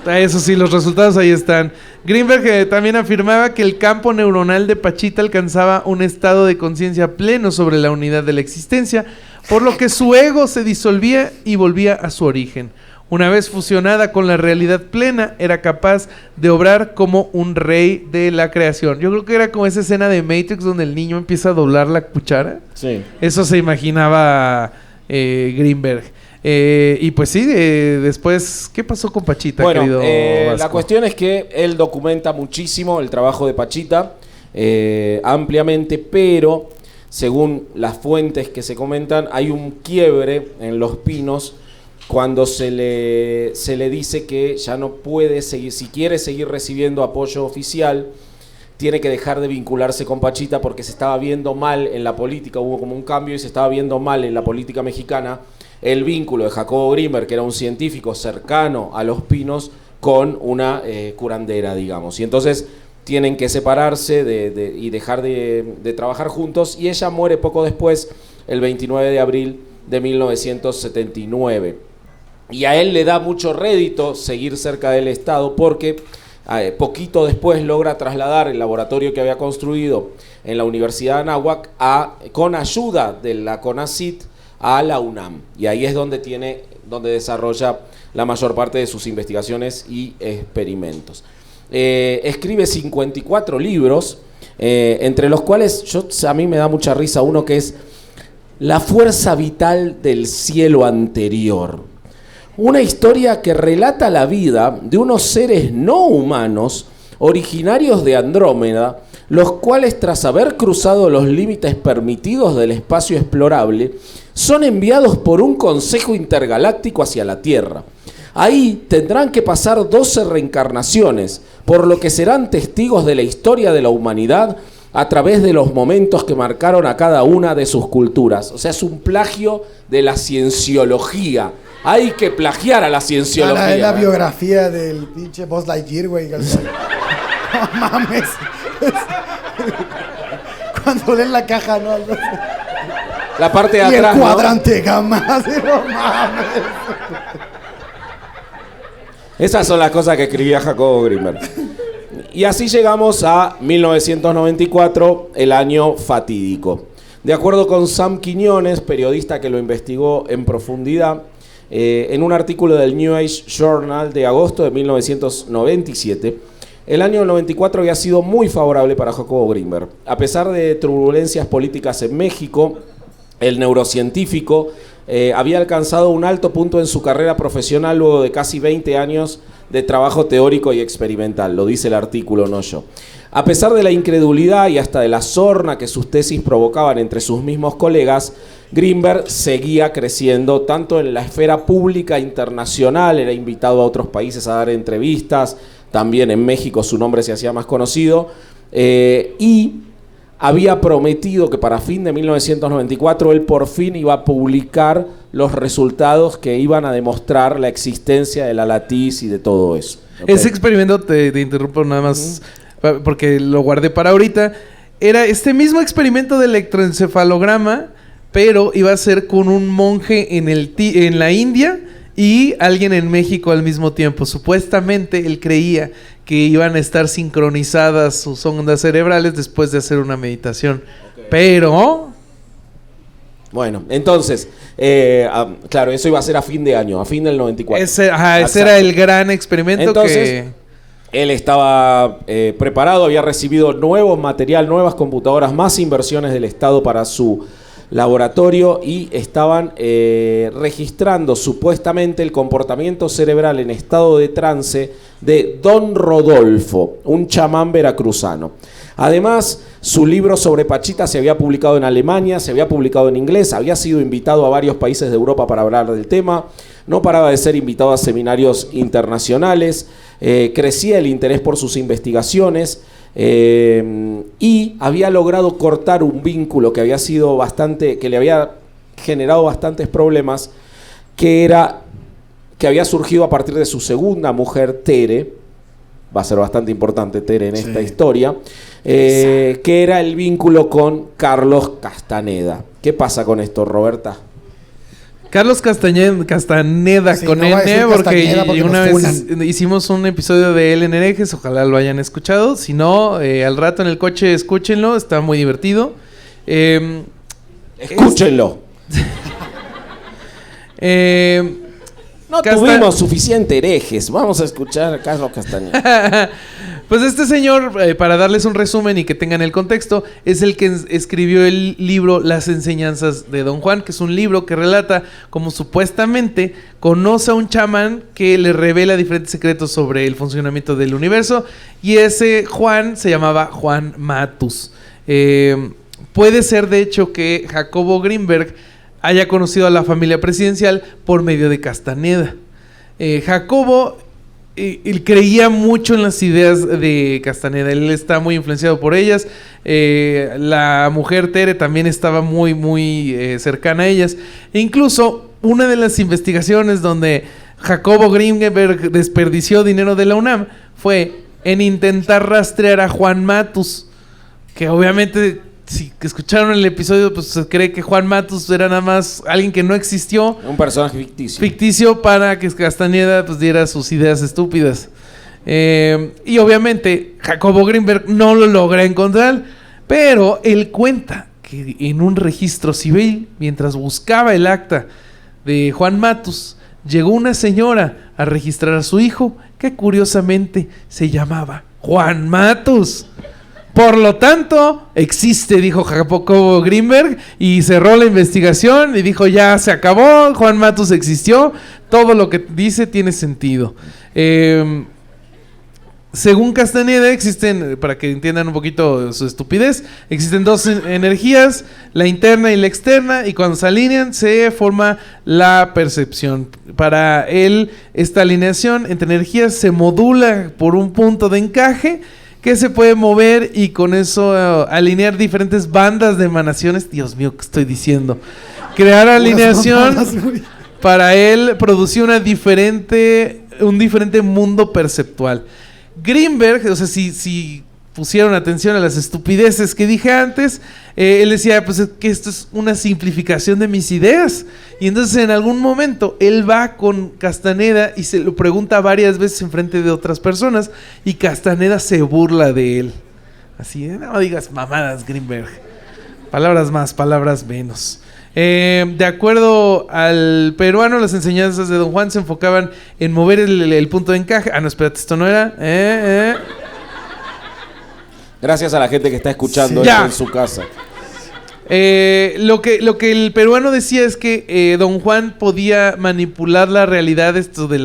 Eso sí, los resultados ahí están. Greenberg también afirmaba que el campo neuronal de Pachita alcanzaba un estado de conciencia pleno sobre la unidad de la existencia, por lo que su ego se disolvía y volvía a su origen. Una vez fusionada con la realidad plena, era capaz de obrar como un rey de la creación. Yo creo que era como esa escena de Matrix donde el niño empieza a doblar la cuchara. Sí. Eso se imaginaba Greenberg. Y pues sí, después, ¿qué pasó con Pachita, Bueno, querido Vasco? la cuestión es que él documenta muchísimo el trabajo de Pachita, ampliamente, pero según las fuentes que se comentan, hay un quiebre en Los Pinos cuando se le dice que ya no puede seguir, si quiere seguir recibiendo apoyo oficial, tiene que dejar de vincularse con Pachita porque se estaba viendo mal en la política, hubo como un cambio y se estaba viendo mal en la política mexicana el vínculo de Jacobo Greenberg, que era un científico cercano a Los Pinos, con una curandera, digamos. Y entonces tienen que separarse y dejar de trabajar juntos, y ella muere poco después, el 29 de abril de 1979. Y a él le da mucho rédito seguir cerca del Estado porque poquito después logra trasladar el laboratorio que había construido en la Universidad de Anáhuac con ayuda de la CONACYT a la UNAM. Y ahí es donde desarrolla la mayor parte de sus investigaciones y experimentos. Escribe 54 libros, entre los cuales a mí me da mucha risa uno que es La fuerza vital del cielo anterior. Una historia que relata la vida de unos seres no humanos originarios de Andrómeda, los cuales tras haber cruzado los límites permitidos del espacio explorable, son enviados por un consejo intergaláctico hacia la Tierra. Ahí tendrán que pasar 12 reencarnaciones, por lo que serán testigos de la historia de la humanidad a través de los momentos que marcaron a cada una de sus culturas. O sea, es un plagio de la cienciología. Hay que plagiar a la cienciología. Es la biografía del pinche Buzz Lightyear, güey. No mames. Cuando leen la caja, ¿no? La parte de y atrás, el ¿no? cuadrante gamma. No mames. Esas son las cosas que escribía Jacobo Grinberg. Y así llegamos a 1994, el año fatídico. De acuerdo con Sam Quiñones, periodista que lo investigó en profundidad, en un artículo del New Age Journal de agosto de 1997, el año 94 había sido muy favorable para Jacobo Grinberg. A pesar de turbulencias políticas en México, el neurocientífico había alcanzado un alto punto en su carrera profesional luego de casi 20 años de trabajo teórico y experimental, lo dice el artículo, no yo. A pesar de la incredulidad y hasta de la sorna que sus tesis provocaban entre sus mismos colegas, Grinberg seguía creciendo tanto en la esfera pública internacional, era invitado a otros países a dar entrevistas, también en México su nombre se hacía más conocido, y había prometido que para fin de 1994 él por fin iba a publicar los resultados que iban a demostrar la existencia de la latiz y de todo eso. ¿Okay? Ese experimento, te interrumpo nada más, porque lo guardé para ahorita, era este mismo experimento de electroencefalograma, pero iba a ser con un monje en la India y alguien en México al mismo tiempo. Supuestamente él creía que iban a estar sincronizadas sus ondas cerebrales después de hacer una meditación. Okay. Pero... Bueno, entonces, claro, eso iba a ser a fin de año, a fin del 94. Ese era el gran experimento. Entonces, él estaba preparado, había recibido nuevo material, nuevas computadoras, más inversiones del Estado para su laboratorio y estaban registrando supuestamente el comportamiento cerebral en estado de trance de Don Rodolfo, un chamán veracruzano. Además, su libro sobre Pachita se había publicado en Alemania, se había publicado en inglés, había sido invitado a varios países de Europa para hablar del tema, no paraba de ser invitado a seminarios internacionales, crecía el interés por sus investigaciones, y había logrado cortar un vínculo que había sido que le había generado bastantes problemas, que había surgido a partir de su segunda mujer, Tere. Va a ser bastante importante Tere en esta historia, que era el vínculo con Carlos Castaneda. ¿Qué pasa con esto, Roberta? Carlos Castaneda, sí, con no N, porque una vez hicimos un episodio de él en herejes, ojalá lo hayan escuchado. Si no, al rato en el coche escúchenlo, está muy divertido. Escúchenlo. No tuvimos suficiente herejes, vamos a escuchar a Carlos Castaneda. Pues este señor, para darles un resumen y que tengan el contexto, es el que escribió el libro Las enseñanzas de Don Juan, que es un libro que relata cómo supuestamente conoce a un chamán que le revela diferentes secretos sobre el funcionamiento del universo, y ese Juan se llamaba Juan Matus. Puede ser de hecho que Jacobo Grinberg haya conocido a la familia presidencial por medio de Castaneda. Jacobo él creía mucho en las ideas de Castaneda, él está muy influenciado por ellas. La mujer Tere también estaba muy cercana a ellas. E incluso una de las investigaciones donde Jacobo Grinberg desperdició dinero de la UNAM fue en intentar rastrear a Juan Matus, que obviamente, si escucharon el episodio, pues se cree que Juan Matus era nada más alguien que no existió. Un personaje ficticio. Ficticio para que Castaneda pues diera sus ideas estúpidas. Y obviamente Jacobo Grinberg no lo logra encontrar, pero él cuenta que en un registro civil, mientras buscaba el acta de Juan Matus, llegó una señora a registrar a su hijo, que curiosamente se llamaba Juan Matus. Por lo tanto, existe, dijo Jacobo Grinberg, y cerró la investigación y dijo, ya se acabó, Juan Matus existió, todo lo que dice tiene sentido. Según Castaneda, existen, para que entiendan un poquito su estupidez, existen dos energías, la interna y la externa, y cuando se alinean se forma la percepción. Para él, esta alineación entre energías se modula por un punto de encaje que se puede mover y con eso alinear diferentes bandas de emanaciones. Dios mío, ¿qué estoy diciendo? Crear alineación para él producía un diferente mundo perceptual. Grinberg, o sea, si pusieron atención a las estupideces que dije antes, él decía, pues es que esto es una simplificación de mis ideas. Y entonces en algún momento él va con Castaneda y se lo pregunta varias veces en frente de otras personas y Castaneda se burla de él. Así, no digas mamadas, Greenberg. Palabras más, palabras menos. De acuerdo al peruano, las enseñanzas de Don Juan se enfocaban en mover el punto de encaje. Ah, no, espérate, esto no era. Gracias a la gente que está escuchando Sí. esto Ya. en su casa. Lo que el peruano decía es que Don Juan podía manipular la realidad, esto de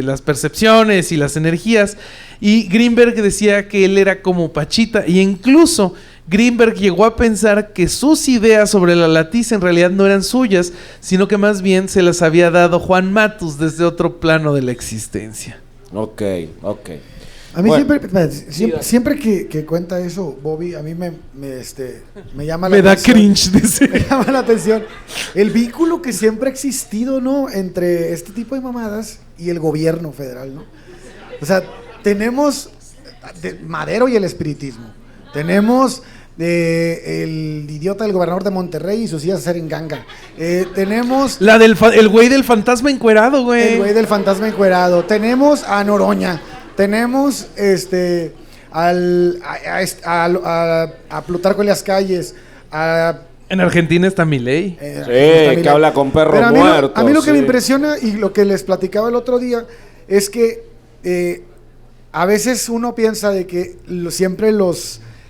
las percepciones y las energías, y Greenberg decía que él era como Pachita, y incluso Greenberg llegó a pensar que sus ideas sobre la latiza en realidad no eran suyas, sino que más bien se las había dado Juan Matus desde otro plano de la existencia. Ok. A mí Bueno. siempre que cuenta eso, Bobby, a mí me llama la Me da atención. cringe, dice. Me llama la atención el vínculo que siempre ha existido, ¿no? Entre este tipo de mamadas y el gobierno federal, ¿no? O sea, tenemos Madero y el espiritismo. Tenemos el idiota del gobernador de Monterrey y sus hijas hacer en ganga. Tenemos El güey del fantasma encuerado, güey. el güey del fantasma encuerado. Tenemos a Noroña. Tenemos a Plutarco Elias Calles. En Argentina está Milei. Sí, que habla con perros Pero muertos. a mí lo que sí. me impresiona y lo que les platicaba el otro día es que a veces uno piensa de que siempre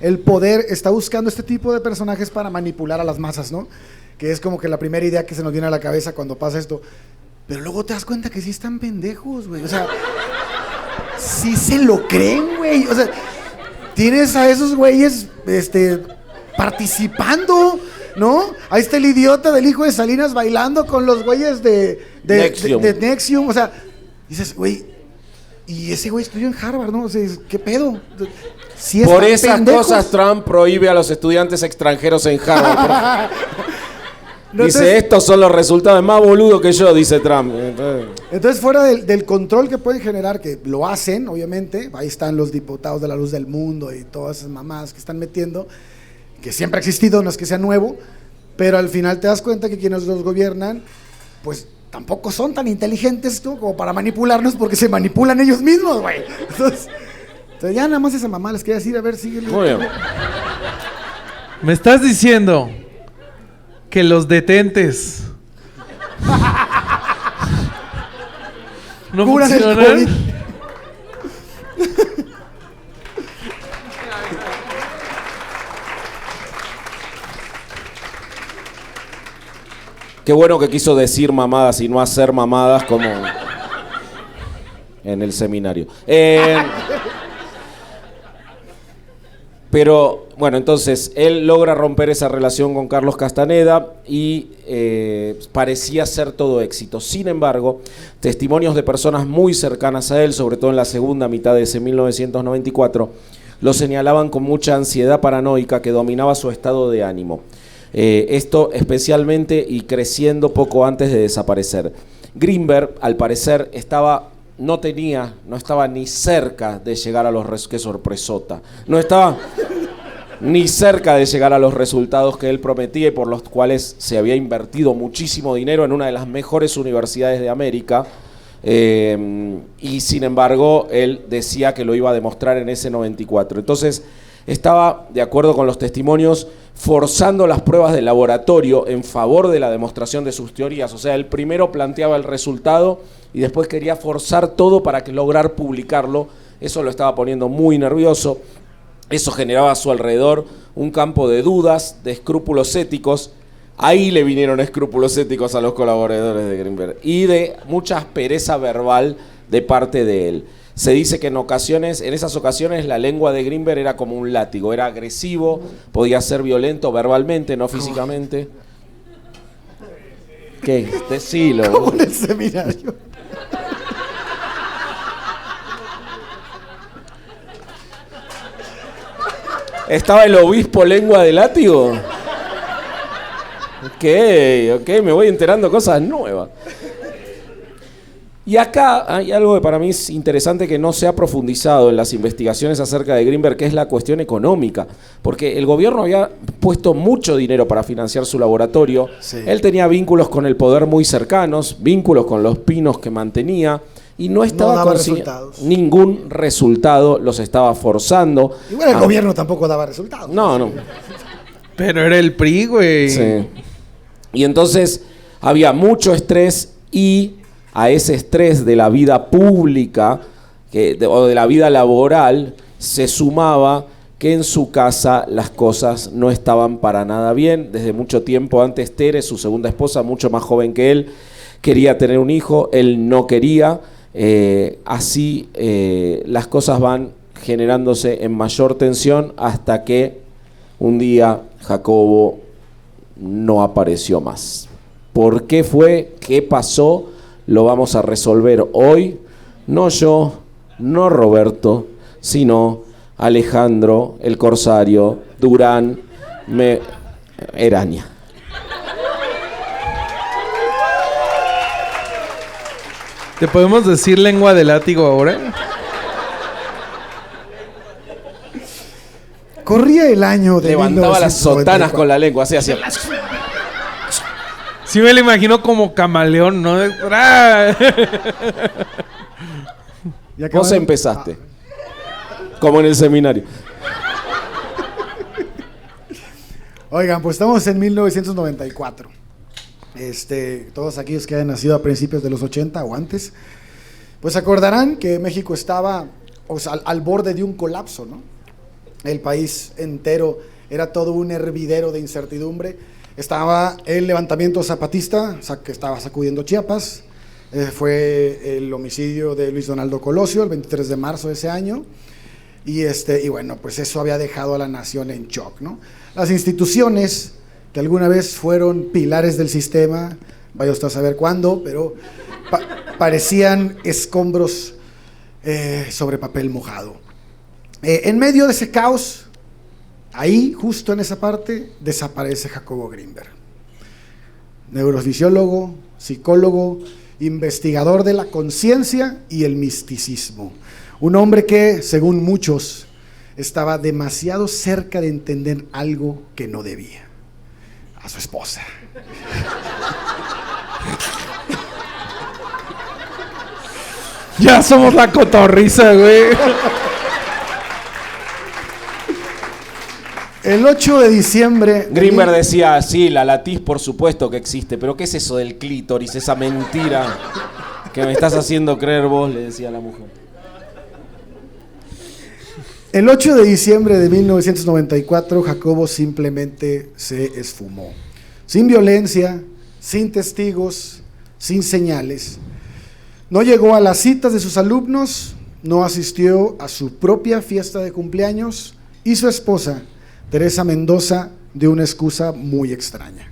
el poder está buscando este tipo de personajes para manipular a las masas, ¿no? Que es como que la primera idea que se nos viene a la cabeza cuando pasa esto. Pero luego te das cuenta que sí están pendejos, güey. O sea, sí se lo creen, güey. O sea, tienes a esos güeyes participando, ¿no? Ahí está el idiota del hijo de Salinas bailando con los güeyes de Nexium. O sea, dices, güey, y ese güey estudió en Harvard, ¿no? O sea, ¿qué pedo? Sí Por están esas pendejos. cosas Trump prohíbe a los estudiantes extranjeros en Harvard. No, Dice, entonces- estos son los resultados más boludos que yo, dice Trump. Entonces, fuera del control que pueden generar, que lo hacen, obviamente, ahí están los diputados de la luz del mundo y todas esas mamadas que están metiendo, que siempre ha existido, no es que sea nuevo, pero al final te das cuenta que quienes los gobiernan, pues tampoco son tan inteligentes, ¿no? Como para manipularnos, porque se manipulan ellos mismos, güey. Entonces, ya nada más esa mamá les quería decir, a ver, sigue. Muy bien. Me estás diciendo que los detentes no Curan el funcionan. COVID. Qué bueno que quiso decir mamadas y no hacer mamadas como en el seminario. Pero, bueno, entonces, él logra romper esa relación con Carlos Castaneda y parecía ser todo éxito. Sin embargo, testimonios de personas muy cercanas a él, sobre todo en la segunda mitad de ese 1994, lo señalaban con mucha ansiedad paranoica que dominaba su estado de ánimo. Esto especialmente y creciendo poco antes de desaparecer. Greenberg, al parecer, no estaba ni cerca de llegar a los qué sorpresota. No estaba ni cerca de llegar a los resultados que él prometía y por los cuales se había invertido muchísimo dinero en una de las mejores universidades de América. Y sin embargo, él decía que lo iba a demostrar en ese 94. Entonces, estaba, de acuerdo con los testimonios, forzando las pruebas de laboratorio en favor de la demostración de sus teorías. O sea, él primero planteaba el resultado y después quería forzar todo para lograr publicarlo. Eso lo estaba poniendo muy nervioso. Eso generaba a su alrededor un campo de dudas, de escrúpulos éticos. Ahí le vinieron escrúpulos éticos a los colaboradores de Greenberg y de mucha aspereza verbal de parte de él. Se dice que en esas ocasiones la lengua de Greenberg era como un látigo, era agresivo, podía ser violento verbalmente, no físicamente. ¿Qué? Decilo. Como en el seminario. ¿Estaba el obispo lengua de látigo? Ok, me voy enterando cosas nuevas. Y acá hay algo que para mí es interesante que no se ha profundizado en las investigaciones acerca de Greenberg, que es la cuestión económica. Porque el gobierno había puesto mucho dinero para financiar su laboratorio. Sí. Él tenía vínculos con el poder muy cercanos, vínculos con los pinos que mantenía, y no estaba daba consiguiendo resultados. ningún resultado, los estaba forzando. Igual el gobierno tampoco daba resultados. No. Pero era el PRI, güey. Sí. Y entonces había mucho estrés y a ese estrés de la vida pública o de la vida laboral se sumaba que en su casa las cosas no estaban para nada bien. Desde mucho tiempo antes, Tere, su segunda esposa, mucho más joven que él, quería tener un hijo, él no quería. Así las cosas van generándose en mayor tensión hasta que un día Jacobo no apareció más. ¿Por qué fue? ¿Qué pasó? Lo vamos a resolver hoy. No yo, no Roberto, sino Alejandro, el Corsario, Durán, Eraña. ¿Te podemos decir lengua de látigo ahora? Corría el año de Levantaba las 1994. sotanas con la lengua, así hacía. Sí me lo imagino como camaleón, ¿no? Y Vos empezaste. Como en el seminario. Oigan, pues estamos en 1994. Todos aquellos que hayan nacido a principios de los 80 o antes, pues acordarán que México estaba al borde de un colapso, ¿no? El país entero era todo un hervidero de incertidumbre. Estaba el levantamiento zapatista, que estaba sacudiendo Chiapas. Fue el homicidio de Luis Donaldo Colosio el 23 de marzo de ese año. Y bueno, pues eso había dejado a la nación en shock, ¿no? Las instituciones que alguna vez fueron pilares del sistema, vaya usted a saber cuándo, pero parecían escombros sobre papel mojado. En medio de ese caos, ahí, justo en esa parte, desaparece Jacobo Greenberg. Neurofisiólogo, psicólogo, investigador de la conciencia y el misticismo. Un hombre que, según muchos, estaba demasiado cerca de entender algo que no debía. A su esposa. Ya somos la cotorriza, güey. El 8 de diciembre... Greenberg decía, sí, la latiz por supuesto que existe, pero ¿qué es eso del clítoris? Esa mentira que me estás haciendo creer vos, le decía a la mujer. El 8 de diciembre de 1994, Jacobo simplemente se esfumó. Sin violencia, sin testigos, sin señales. No llegó a las citas de sus alumnos, no asistió a su propia fiesta de cumpleaños y su esposa, Teresa Mendoza, dio una excusa muy extraña.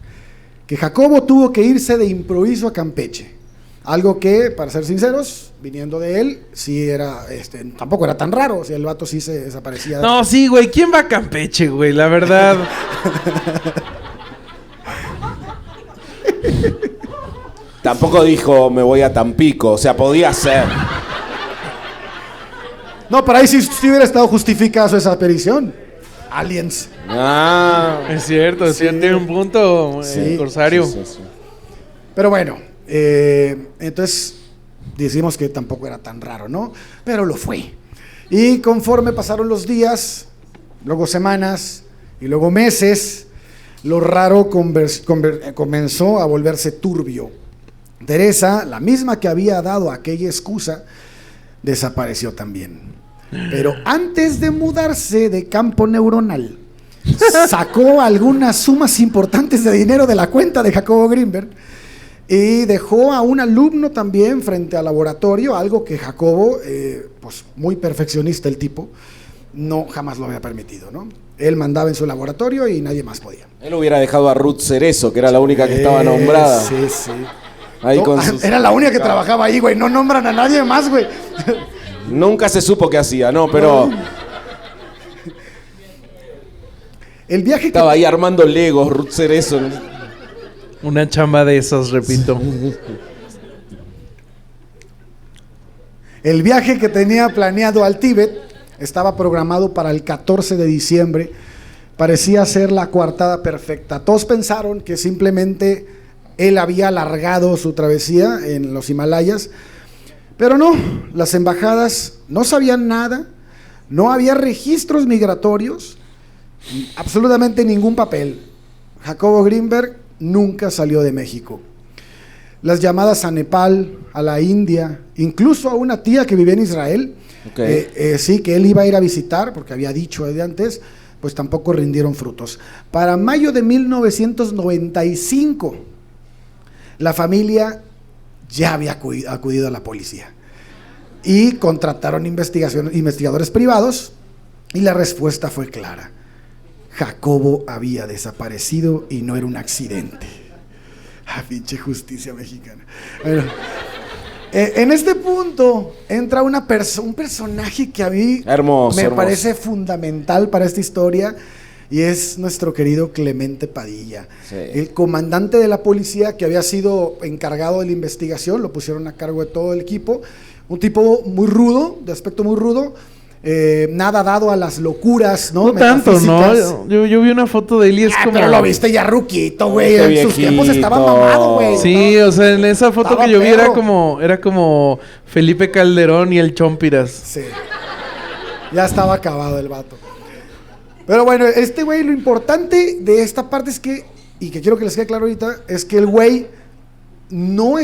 Que Jacobo tuvo que irse de improviso a Campeche. Algo que, para ser sinceros, viniendo de él, sí era, tampoco era tan raro. O sea, el vato sí se desaparecía. No, sí, güey. ¿Quién va a Campeche, güey? La verdad. Tampoco dijo, me voy a Tampico. O sea, podía ser. No, para ahí sí hubiera estado justificada esa aparición. Aliens. Ah. Es cierto, sí, tiene un punto, Sí. Corsario. Sí. Pero bueno, entonces decimos que tampoco era tan raro, ¿no? Pero lo fue. Y conforme pasaron los días, luego semanas y luego meses, lo raro comenzó a volverse turbio. Teresa, la misma que había dado aquella excusa, desapareció también. Pero antes de mudarse de campo neuronal, sacó algunas sumas importantes de dinero de la cuenta de Jacobo Greenberg y dejó a un alumno también frente al laboratorio, algo que Jacobo, pues muy perfeccionista el tipo, no jamás lo había permitido, ¿no? Él mandaba en su laboratorio y nadie más podía. Él hubiera dejado a Ruth Cerezo, que era la única que estaba nombrada. Sí, sí. Ahí No, con sus... Era la única que trabajaba ahí, güey. No nombran a nadie más, güey. Nunca se supo qué hacía, ¿no? Pero El viaje que estaba ahí armando Legos, Ruth Cerezo. Una chamba de esas, repito. El viaje que tenía planeado al Tíbet estaba programado para el 14 de diciembre. Parecía ser la coartada perfecta. Todos pensaron que simplemente él había alargado su travesía en los Himalayas, pero no, las embajadas no sabían nada, no había registros migratorios, absolutamente ningún papel. Jacobo Grinberg nunca salió de México. Las llamadas a Nepal, a la India, incluso a una tía que vivía en Israel, sí, que él iba a ir a visitar, porque había dicho de antes, pues tampoco rindieron frutos. Para mayo de 1995, la familia ya había acudido a la policía y contrataron investigadores privados, y la respuesta fue clara: Jacobo había desaparecido y no era un accidente. Ah, pinche justicia mexicana. Bueno, en este punto entra un personaje que a mí me parece fundamental para esta historia, y es nuestro querido Clemente Padilla, sí. El comandante de la policía que había sido encargado de la investigación. Lo pusieron a cargo de todo el equipo. Un tipo muy rudo, de aspecto muy rudo, nada dado a las locuras, ¿no? No tanto, ¿no? Yo vi una foto de él y es como... Pero lo viste ya ruquito, güey. En sus tiempos estaba mamado, güey. Sí, o sea, en esa foto que yo vi era como Felipe Calderón y el Chompiras. Sí. Ya estaba acabado el vato. Pero bueno, este güey, lo importante de esta parte es que, y que quiero que les quede claro ahorita, es que el güey no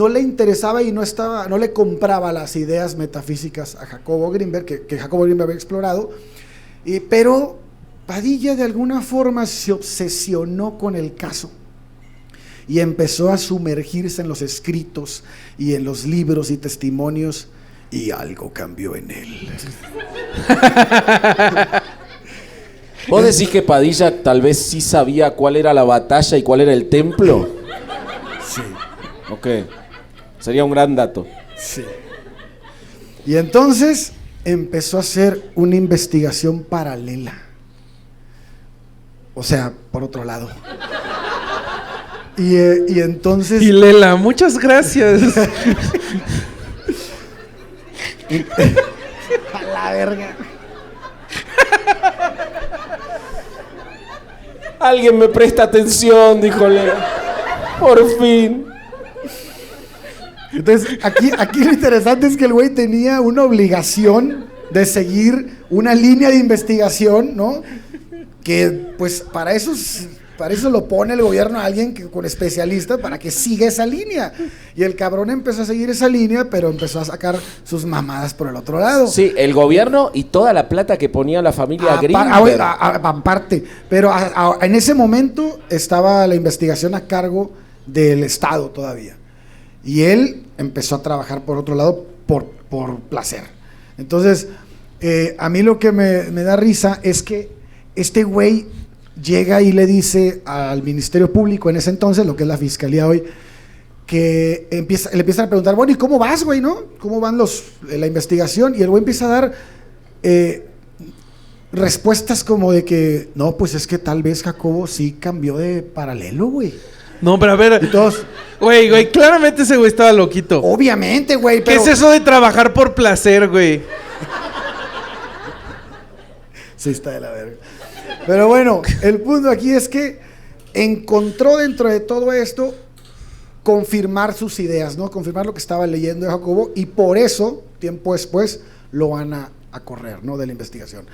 le interesaba y no le compraba las ideas metafísicas a Jacobo Grinberg, que Jacobo Grinberg había explorado, pero Padilla de alguna forma se obsesionó con el caso y empezó a sumergirse en los escritos y en los libros y testimonios, y algo cambió en él. ¿Vos decís que Padilla tal vez sí sabía cuál era la batalla y cuál era el templo? Sí. Ok, sería un gran dato. Sí. Y entonces empezó a hacer una investigación paralela. O sea, por otro lado. Y entonces... Y Lela, muchas gracias. A la verga. Alguien me presta atención, dijo Lela. Por fin. Entonces, aquí lo interesante es que el güey tenía una obligación de seguir una línea de investigación, ¿no? Que, pues, para eso lo pone el gobierno a alguien con especialista para que siga esa línea. Y el cabrón empezó a seguir esa línea, pero empezó a sacar sus mamadas por el otro lado. Sí, el gobierno y toda la plata que ponía la familia Grinberg. Aparte, pero en ese momento estaba la investigación a cargo del Estado todavía. Y él empezó a trabajar por otro lado por placer. Entonces, a mí lo que me da risa es que este güey llega y le dice al Ministerio Público en ese entonces, lo que es la Fiscalía hoy, que le empiezan a preguntar, bueno, ¿y cómo vas, güey, no? ¿Cómo van la investigación? Y el güey empieza a dar respuestas como de que, no, pues es que tal vez Jacobo sí cambió de paralelo, güey. No, pero a ver, güey, claramente ese güey estaba loquito. Obviamente, güey, pero... ¿Qué es eso de trabajar por placer, güey? Sí, está de la verga. Pero bueno, el punto aquí es que encontró dentro de todo esto confirmar sus ideas, ¿no? Confirmar lo que estaba leyendo de Jacobo, y por eso, tiempo después, lo van a correr, ¿no? De la investigación.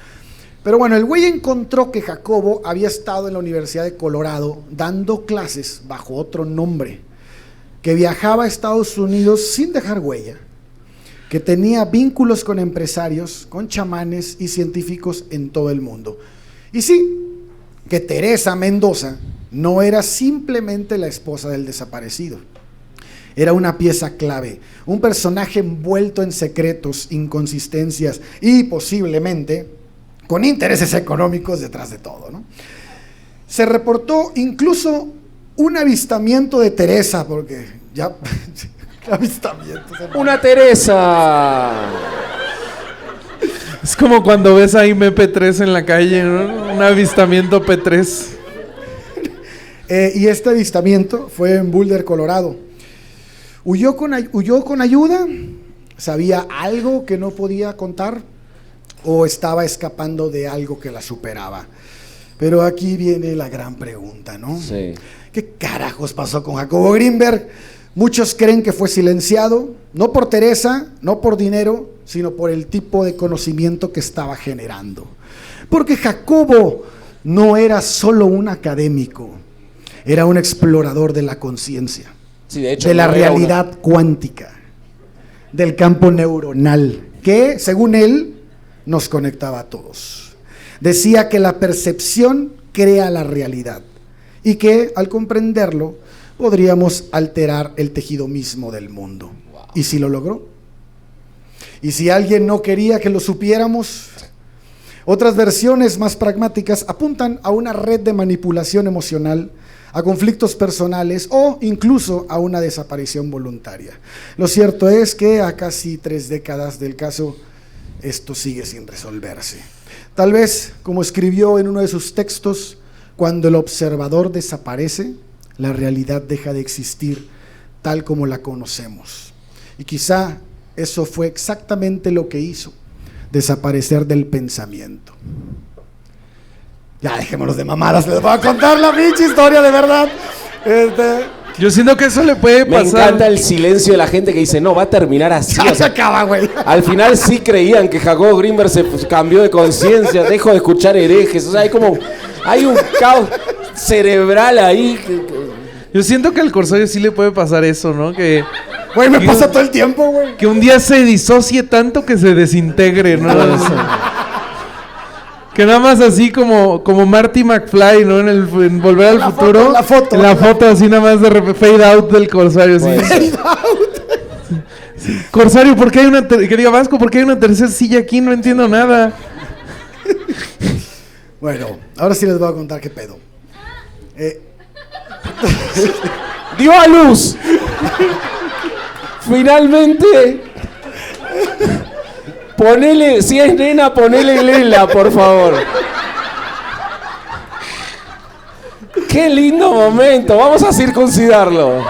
Pero bueno, el güey encontró que Jacobo había estado en la Universidad de Colorado dando clases bajo otro nombre, que viajaba a Estados Unidos sin dejar huella, que tenía vínculos con empresarios, con chamanes y científicos en todo el mundo. Y sí, que Teresa Mendoza no era simplemente la esposa del desaparecido. Era una pieza clave, un personaje envuelto en secretos, inconsistencias y posiblemente con intereses económicos detrás de todo, ¿no? Se reportó incluso un avistamiento de Teresa, porque ya... avistamiento. ¡Una Teresa! Es como cuando ves a MP3 en la calle, ¿no? Un avistamiento P3. Y este avistamiento fue en Boulder, Colorado. Huyó con ayuda, ¿Sabía algo que no podía contar? ¿O estaba escapando de algo que la superaba? Pero aquí viene la gran pregunta, ¿no? Sí. ¿Qué carajos pasó con Jacobo Grinberg? Muchos creen que fue silenciado, no por Teresa, no por dinero, sino por el tipo de conocimiento que estaba generando. Porque Jacobo no era solo un académico, era un explorador de la conciencia, Sí, de hecho, de la no era realidad cuántica, del campo neuronal, que, según él, nos conectaba a todos. Decía que la percepción crea la realidad y que, al comprenderlo, podríamos alterar el tejido mismo del mundo. ¿Y si lo logró? ¿Y si alguien no quería que lo supiéramos? Otras versiones más pragmáticas apuntan a una red de manipulación emocional, a conflictos personales o incluso a una desaparición voluntaria. Lo cierto es que a casi 3 décadas del caso, esto sigue sin resolverse. Tal vez, como escribió en uno de sus textos, cuando el observador desaparece, la realidad deja de existir tal como la conocemos. Y quizá eso fue exactamente lo que hizo, desaparecer del pensamiento. Ya dejémonos de mamadas, les voy a contar la pinche historia de verdad. Yo siento que eso le puede Me pasar. encanta el silencio de la gente que dice, no, va a terminar así. Ya O se sea, acaba, güey. al final sí creían que Jacobo Grinberg se cambió de conciencia, dejó de escuchar herejes. O sea, hay un caos cerebral ahí. Yo siento que al Corsario sí le puede pasar eso, ¿no? Que Güey, me pasa todo el tiempo, güey. un día se disocie tanto que se desintegre, ¿no? Que nada más así como Marty McFly, ¿no? En Volver al La Futuro. foto, la foto. En la foto así nada más de fade out del Corsario. Así. Pues, Fade out. Corsario, ¿por qué hay una que diga Vasco? ¿Por qué hay una tercera silla aquí? No entiendo nada. Bueno, ahora sí les voy a contar qué pedo. ¡Dio a luz! Finalmente. Ponele, si es nena, ponele Lela, por favor. Qué lindo momento. Vamos a circuncidarlo.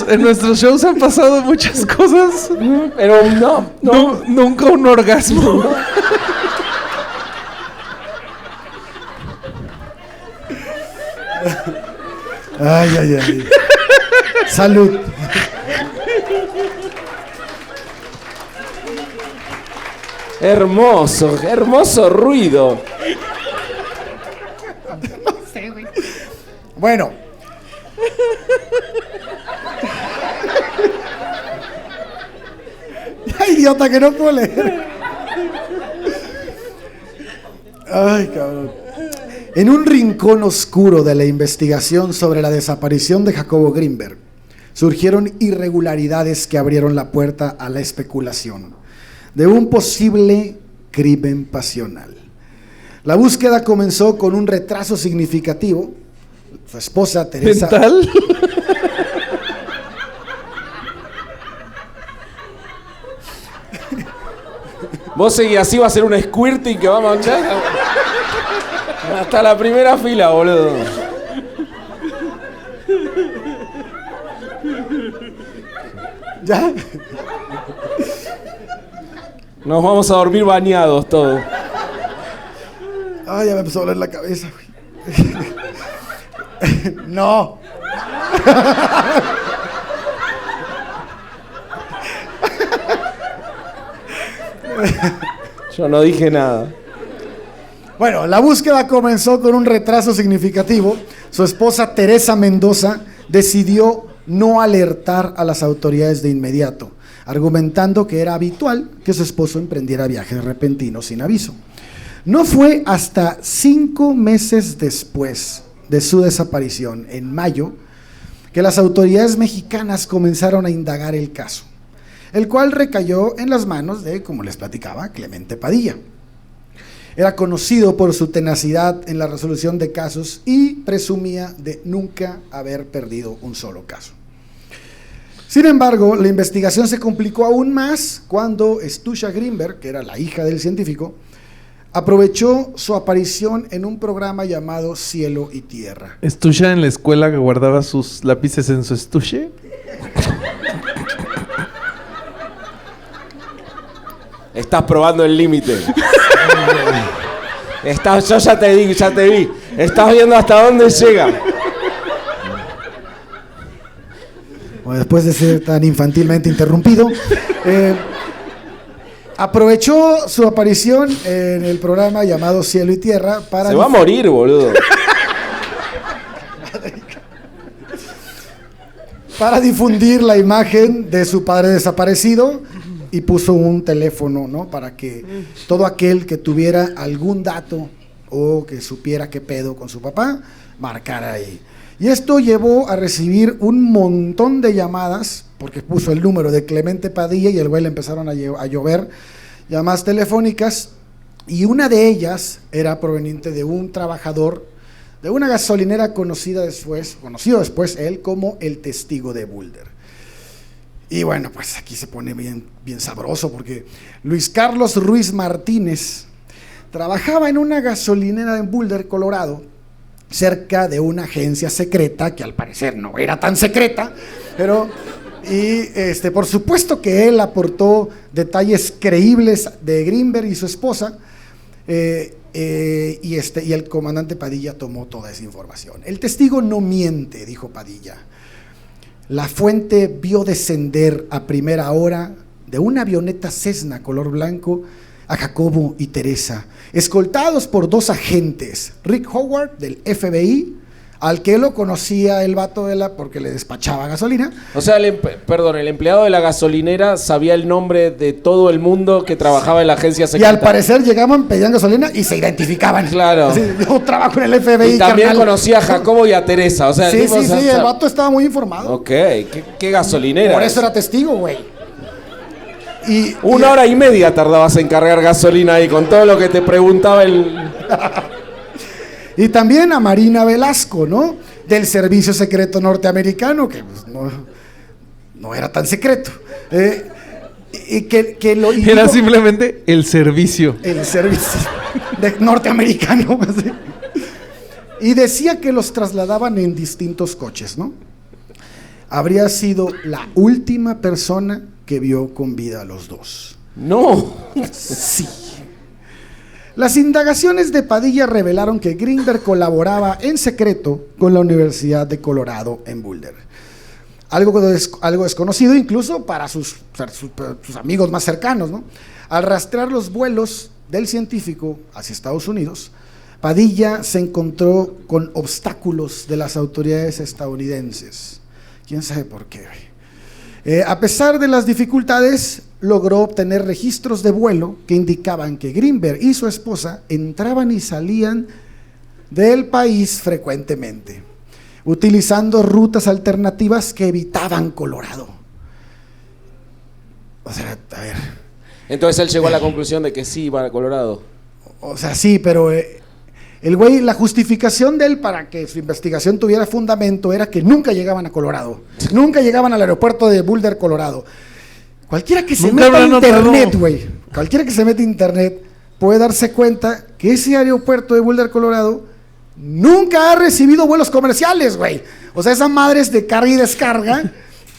En nuestros shows han pasado muchas cosas. Pero no. Nunca un orgasmo. Ay, ay, ay. Salud. Hermoso, hermoso ruido. Bueno. Ay, idiota, que no puedo leer. Ay, cabrón. En un rincón oscuro de la investigación sobre la desaparición de Jacobo Grinberg, surgieron irregularidades que abrieron la puerta a la especulación de un posible crimen pasional. La búsqueda comenzó con un retraso significativo. Su esposa Teresa... ¿Mental? Vos seguís así, va a ser un squirting que va a manchar hasta la primera fila, boludo. ¿Ya? Nos vamos a dormir bañados todos. Ay, ya me empezó a doler la cabeza, güey. No. Yo no dije nada. Bueno, la búsqueda comenzó con un retraso significativo. Su esposa Teresa Mendoza decidió no alertar a las autoridades de inmediato, argumentando que era habitual que su esposo emprendiera viajes repentinos sin aviso. No fue hasta 5 meses después de su desaparición, en mayo, que las autoridades mexicanas comenzaron a indagar el caso, el cual recayó en las manos de, como les platicaba, Clemente Padilla. Era conocido por su tenacidad en la resolución de casos y presumía de nunca haber perdido un solo caso. Sin embargo, la investigación se complicó aún más cuando Stusha Grinberg, que era la hija del científico, aprovechó su aparición en un programa llamado Cielo y Tierra. ¿Estuche en la escuela que guardaba sus lápices en su estuche? Estás probando el límite. Yo ya te vi. Estás viendo hasta dónde llega. Bueno, después de ser tan infantilmente interrumpido, aprovechó su aparición en el programa llamado Cielo y Tierra para... Se va a morir, boludo. Para difundir la imagen de su padre desaparecido, y puso un teléfono, ¿no? Para que todo aquel que tuviera algún dato o que supiera qué pedo con su papá, marcara ahí. Y esto llevó a recibir un montón de llamadas, porque puso el número de Clemente Padilla y el güey le empezaron a llover llamadas telefónicas, y una de ellas era proveniente de un trabajador de una gasolinera conocido después él como el Testigo de Boulder. Y bueno, pues aquí se pone bien sabroso, porque Luis Carlos Ruiz Martínez trabajaba en una gasolinera en Boulder, Colorado, cerca de una agencia secreta, que al parecer no era tan secreta, pero... Y por supuesto que él aportó detalles creíbles de Greenberg y su esposa, y el comandante Padilla tomó toda esa información. El testigo no miente, dijo Padilla. La fuente vio descender a primera hora de una avioneta Cessna color blanco a Jacobo y Teresa, escoltados por 2 agentes, Rick Howard del FBI, al que lo conocía el vato porque le despachaba gasolina. O sea, el empleado de la gasolinera sabía el nombre de todo el mundo que trabajaba en la agencia secreta. Y al parecer llegaban, pedían gasolina y se identificaban. Claro. Así, yo trabajo en el FBI, y también carnal. Conocía a Jacobo y a Teresa. O sea, sí, el vato estaba muy informado. Ok, ¿qué gasolinera? Por eso era testigo, güey. Una hora y media tardabas en cargar gasolina ahí con todo lo que te preguntaba el... Y también a Marina Velasco, ¿no? Del Servicio Secreto Norteamericano, que pues, no era tan secreto. Era simplemente el servicio. El servicio norteamericano. Y decía que los trasladaban en distintos coches, ¿no? Habría sido la última persona que vio con vida a los 2. No. Sí. Las indagaciones de Padilla revelaron que Greenberg colaboraba en secreto con la Universidad de Colorado en Boulder. Algo desconocido incluso para sus amigos más cercanos, ¿no? Al rastrear los vuelos del científico hacia Estados Unidos, Padilla se encontró con obstáculos de las autoridades estadounidenses. ¿Quién sabe por qué? A pesar de las dificultades, logró obtener registros de vuelo que indicaban que Greenberg y su esposa entraban y salían del país frecuentemente, utilizando rutas alternativas que evitaban Colorado. O sea, a ver. Entonces él llegó a la conclusión de que sí iba a Colorado. O sea, sí, pero el güey, la justificación de él para que su investigación tuviera fundamento era que nunca llegaban a Colorado. Nunca llegaban al aeropuerto de Boulder, Colorado. Cualquiera que se meta a internet, güey, cualquiera que se meta a internet puede darse cuenta que ese aeropuerto de Boulder, Colorado, nunca ha recibido vuelos comerciales, güey. O sea, esa madre es de carga y descarga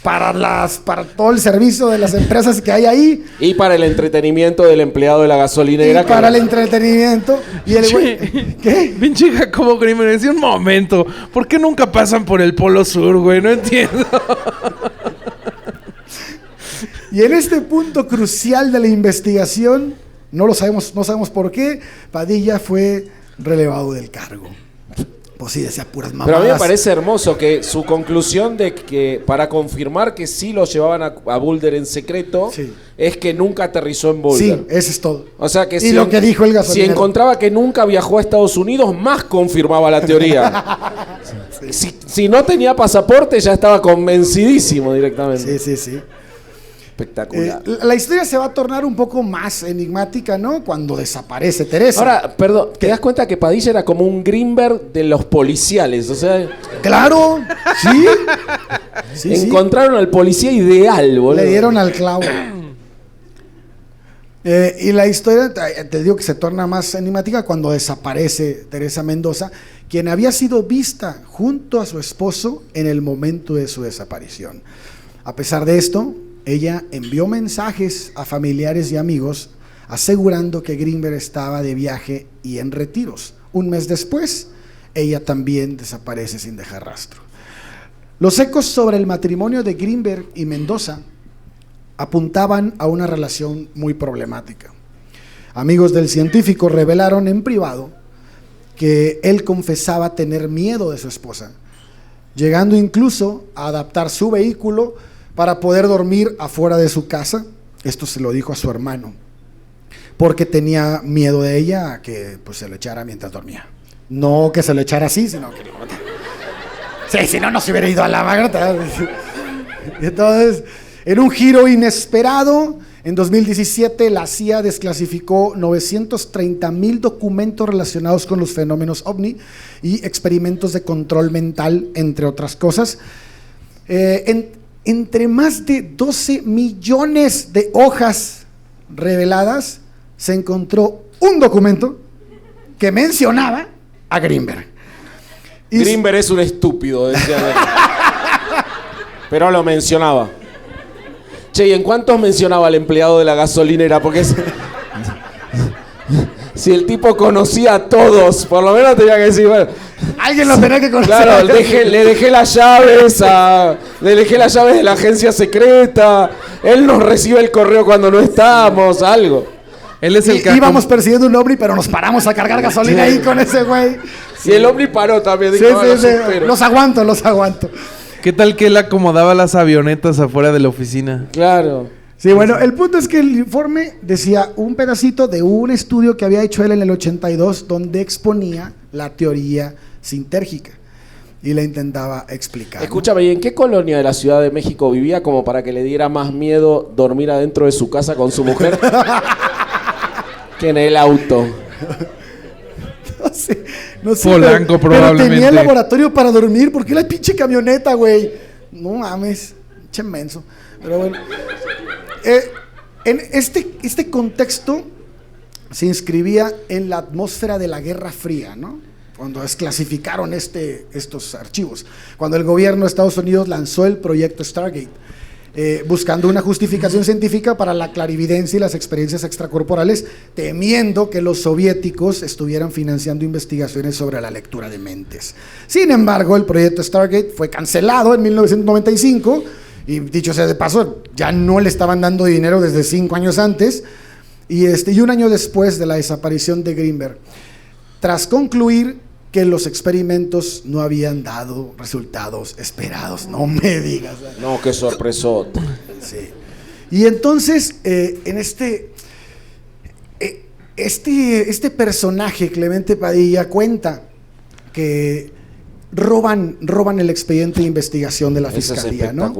para todo el servicio de las empresas que hay ahí. Y para el entretenimiento del empleado de la gasolinera. Y para el entretenimiento. Y el güey, ¿qué? Pinche Jacobo Greenberg, decía un momento, ¿por qué nunca pasan por el Polo Sur, güey? No entiendo. Y en este punto crucial de la investigación, no sabemos por qué, Padilla fue relevado del cargo. Pues sí, decía puras mamadas. Pero a mí me parece hermoso que su conclusión de que para confirmar que sí lo llevaban a Boulder en secreto, sí, es que nunca aterrizó en Boulder. Sí, eso es todo. O sea que y lo que dijo el gasolinero. Si encontraba que nunca viajó a Estados Unidos, más confirmaba la teoría. Sí. Si no tenía pasaporte, ya estaba convencidísimo directamente. Sí. Espectacular. La historia se va a tornar un poco más enigmática, ¿no? Cuando desaparece Teresa. Ahora, perdón, ¿te das cuenta que Padilla era como un Greenberg de los policiales? O sea, claro, sí. Encontraron al policía ideal, boludo. Le dieron al clavo. Y la historia, te digo que se torna más enigmática cuando desaparece Teresa Mendoza, quien había sido vista junto a su esposo en el momento de su desaparición. A pesar de esto, ella envió mensajes a familiares y amigos asegurando que Greenberg estaba de viaje y en retiros. Un mes después, ella también desaparece sin dejar rastro. Los ecos sobre el matrimonio de Greenberg y Mendoza apuntaban a una relación muy problemática. Amigos del científico revelaron en privado que él confesaba tener miedo de su esposa, llegando incluso a adaptar su vehículo para poder dormir afuera de su casa. Esto se lo dijo a su hermano, porque tenía miedo de ella a que pues, se lo echara mientras dormía. No que se lo echara así, sino que... Sí, si no, no se hubiera ido a la magrota. Entonces, en un giro inesperado, en 2017 la CIA desclasificó 930,000 documentos relacionados con los fenómenos OVNI y experimentos de control mental, entre otras cosas. Entre más de 12 millones de hojas reveladas, se encontró un documento que mencionaba a Greenberg. Greenberg es un estúpido, decía él. Pero lo mencionaba. Che, ¿y en cuántos mencionaba al empleado de la gasolinera? Porque si el tipo conocía a todos, por lo menos tenía que decir, bueno, alguien lo tenía que conocer. Claro, le dejé las llaves de la agencia secreta. Él nos recibe el correo cuando no estamos, algo. Él es el que íbamos persiguiendo un ovni, pero nos paramos a cargar gasolina ahí con ese güey. Y el ovni paró también. Sí, los aguanto. ¿Qué tal que él acomodaba las avionetas afuera de la oficina? Claro. Sí, bueno, el punto es que el informe decía un pedacito de un estudio que había hecho él en el 82, donde exponía la teoría sintérgica y le intentaba explicar. Escúchame, ¿y en qué colonia de la Ciudad de México vivía como para que le diera más miedo dormir adentro de su casa con su mujer que en el auto? No sé, Polanco, probablemente. Pero tenía el laboratorio para dormir. ¿Por qué la pinche camioneta, güey? No mames, pinche menso. Pero bueno, en este contexto se inscribía en la atmósfera de la Guerra Fría, ¿no? Cuando desclasificaron estos archivos. Cuando el gobierno de Estados Unidos lanzó el proyecto Stargate, buscando una justificación científica para la clarividencia y las experiencias extracorporales, temiendo que los soviéticos estuvieran financiando investigaciones sobre la lectura de mentes. Sin embargo, el proyecto Stargate fue cancelado en 1995 y, dicho sea de paso, ya no le estaban dando dinero desde 5 años antes y un año después de la desaparición de Greenberg, tras concluir que los experimentos no habían dado resultados esperados. No me digas. No, qué sorpresota. Sí. Y entonces, en este personaje, Clemente Padilla, cuenta que roban el expediente de investigación de la fiscalía, ¿no?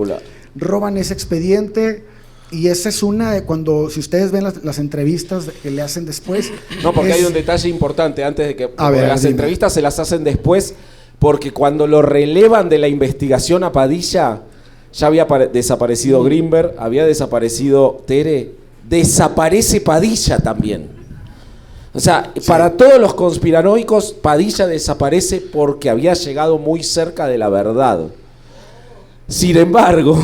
Roban ese expediente. Y esa es una de cuando, si ustedes ven las entrevistas que le hacen después. No, porque hay un detalle importante antes de que las entrevistas se las hacen después, porque cuando lo relevan de la investigación a Padilla, ya había desaparecido Greenberg, había desaparecido Tere, desaparece Padilla también. O sea, sí. Para todos los conspiranoicos, Padilla desaparece porque había llegado muy cerca de la verdad. Sin embargo,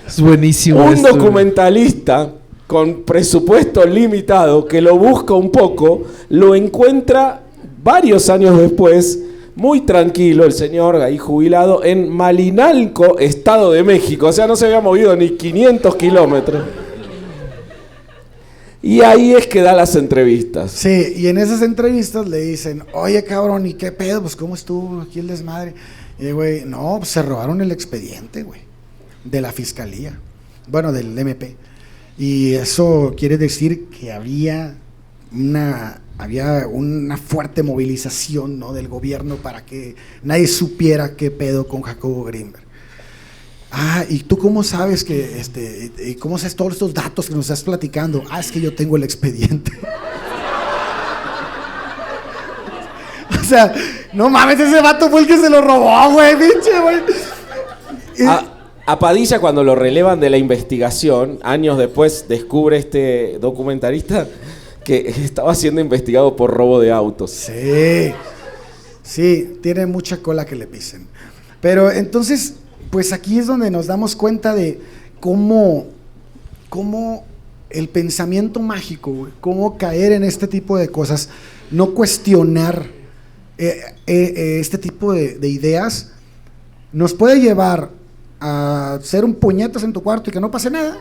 es buenísimo. Un documentalista con presupuesto limitado que lo busca un poco, lo encuentra varios años después, muy tranquilo, el señor ahí jubilado, en Malinalco, Estado de México. O sea, no se había movido ni 500 kilómetros. Y ahí es que da las entrevistas. Sí, y en esas entrevistas le dicen, oye cabrón, ¿y qué pedo? Pues ¿cómo estuvo aquí el desmadre? Y güey, no, pues se robaron el expediente, güey, de la fiscalía, bueno, del MP. Y eso quiere decir que había una fuerte movilización, ¿no?, del gobierno para que nadie supiera qué pedo con Jacobo Greenberg. Ah, ¿y tú cómo sabes que y cómo sabes todos estos datos que nos estás platicando? Ah, es que yo tengo el expediente. O sea, no mames, ese vato fue el que se lo robó, güey, pinche, güey. A Padilla, cuando lo relevan de la investigación, años después descubre este documentalista que estaba siendo investigado por robo de autos. Sí, tiene mucha cola que le pisen. Pero entonces, pues aquí es donde nos damos cuenta de cómo el pensamiento mágico, güey, cómo caer en este tipo de cosas, no cuestionar este tipo de ideas, nos puede llevar a ser un puñetas en tu cuarto y que no pase nada,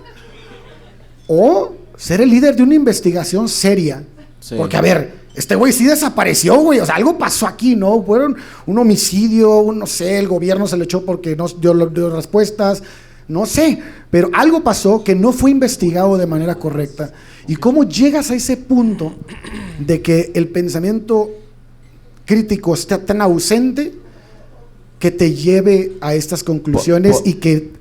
o ser el líder de una investigación seria. Sí. Porque, a ver, este güey sí desapareció, güey, o sea, algo pasó aquí, ¿no? Fueron un homicidio, no sé, el gobierno se le echó porque no dio respuestas, no sé, pero algo pasó que no fue investigado de manera correcta. ¿Y cómo llegas a ese punto de que el pensamiento crítico está tan ausente que te lleve a estas conclusiones y que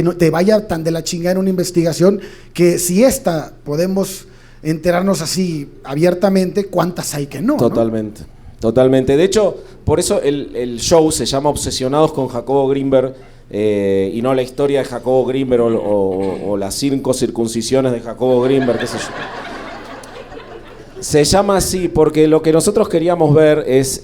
no te vaya tan de la chingada en una investigación, que si podemos enterarnos así abiertamente, cuántas hay que no? Totalmente, ¿no? Totalmente. De hecho, por eso el show se llama Obsesionados con Jacobo Grinberg, y no la historia de Jacobo Grinberg o las 5 circuncisiones de Jacobo Grinberg, qué sé yo. Se llama así porque lo que nosotros queríamos ver es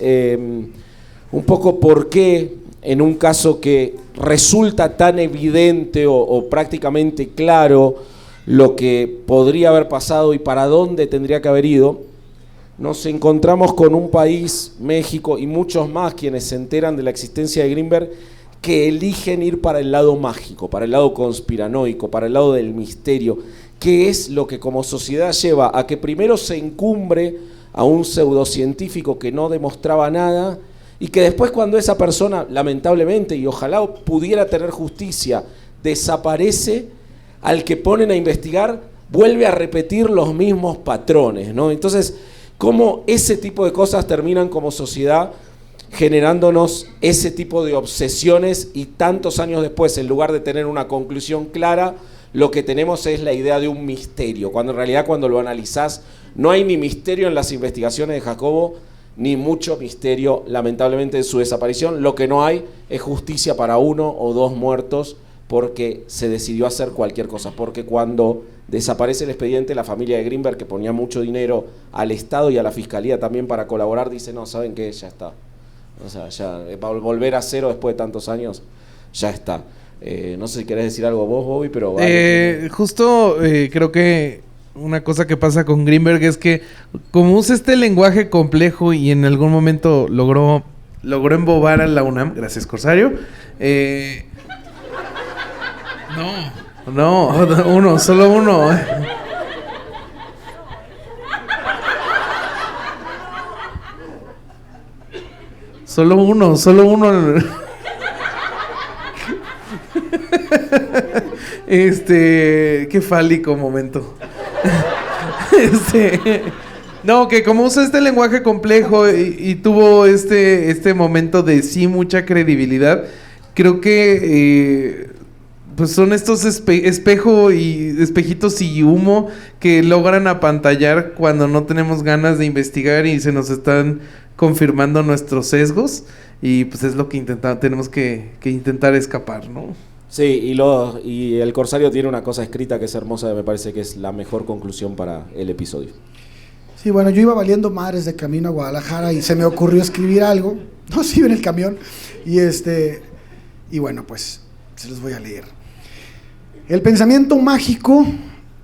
un poco por qué en un caso que resulta tan evidente o prácticamente claro lo que podría haber pasado y para dónde tendría que haber ido, nos encontramos con un país, México, y muchos más quienes se enteran de la existencia de Grinberg, que eligen ir para el lado mágico, para el lado conspiranoico, para el lado del misterio, que es lo que como sociedad lleva a que primero se encumbre a un pseudocientífico que no demostraba nada, y que después, cuando esa persona, lamentablemente, y ojalá pudiera tener justicia, desaparece, al que ponen a investigar vuelve a repetir los mismos patrones, ¿no? Entonces, cómo ese tipo de cosas terminan como sociedad generándonos ese tipo de obsesiones, y tantos años después, en lugar de tener una conclusión clara, lo que tenemos es la idea de un misterio, cuando en realidad, cuando lo analizás, no hay ni misterio en las investigaciones de Jacobo, ni mucho misterio, lamentablemente, en su desaparición. Lo que no hay es justicia para 1 o 2 muertos, porque se decidió hacer cualquier cosa. Porque cuando desaparece el expediente, la familia de Grinberg, que ponía mucho dinero al Estado y a la Fiscalía también para colaborar, dice, no, ¿saben qué? Ya está. O sea, ya volver a cero después de tantos años, ya está. No sé si querés decir algo vos, Bobby, pero... Justo creo que una cosa que pasa con Grinberg es que como usa este lenguaje complejo y en algún momento logró embobar a la UNAM, gracias Corsario, solo uno. Solo uno. Qué fálico momento. No, que como usa este lenguaje complejo y tuvo este momento de sí mucha credibilidad, creo que pues son estos espejitos y humo que logran apantallar cuando no tenemos ganas de investigar y se nos están confirmando nuestros sesgos, y pues es lo que tenemos que intentar escapar, ¿no? Sí, y el Corsario tiene una cosa escrita que es hermosa, me parece que es la mejor conclusión para el episodio. Sí, bueno, yo iba valiendo madres de camino a Guadalajara y se me ocurrió escribir algo, no, sí, en el camión, y bueno, pues se los voy a leer. El pensamiento mágico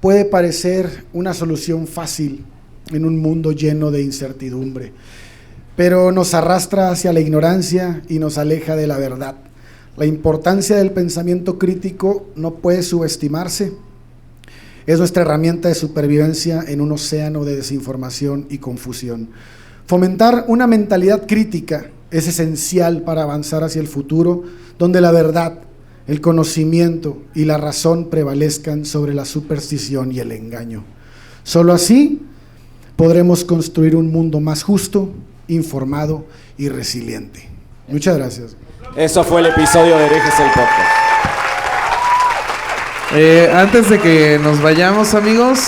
puede parecer una solución fácil en un mundo lleno de incertidumbre, pero nos arrastra hacia la ignorancia y nos aleja de la verdad. La importancia del pensamiento crítico no puede subestimarse. Es nuestra herramienta de supervivencia en un océano de desinformación y confusión. Fomentar una mentalidad crítica es esencial para avanzar hacia el futuro, donde la verdad, el conocimiento y la razón prevalezcan sobre la superstición y el engaño. Solo así podremos construir un mundo más justo, informado y resiliente. Muchas gracias. Eso fue el episodio de Herejes el Podcast. Antes de que nos vayamos, amigos,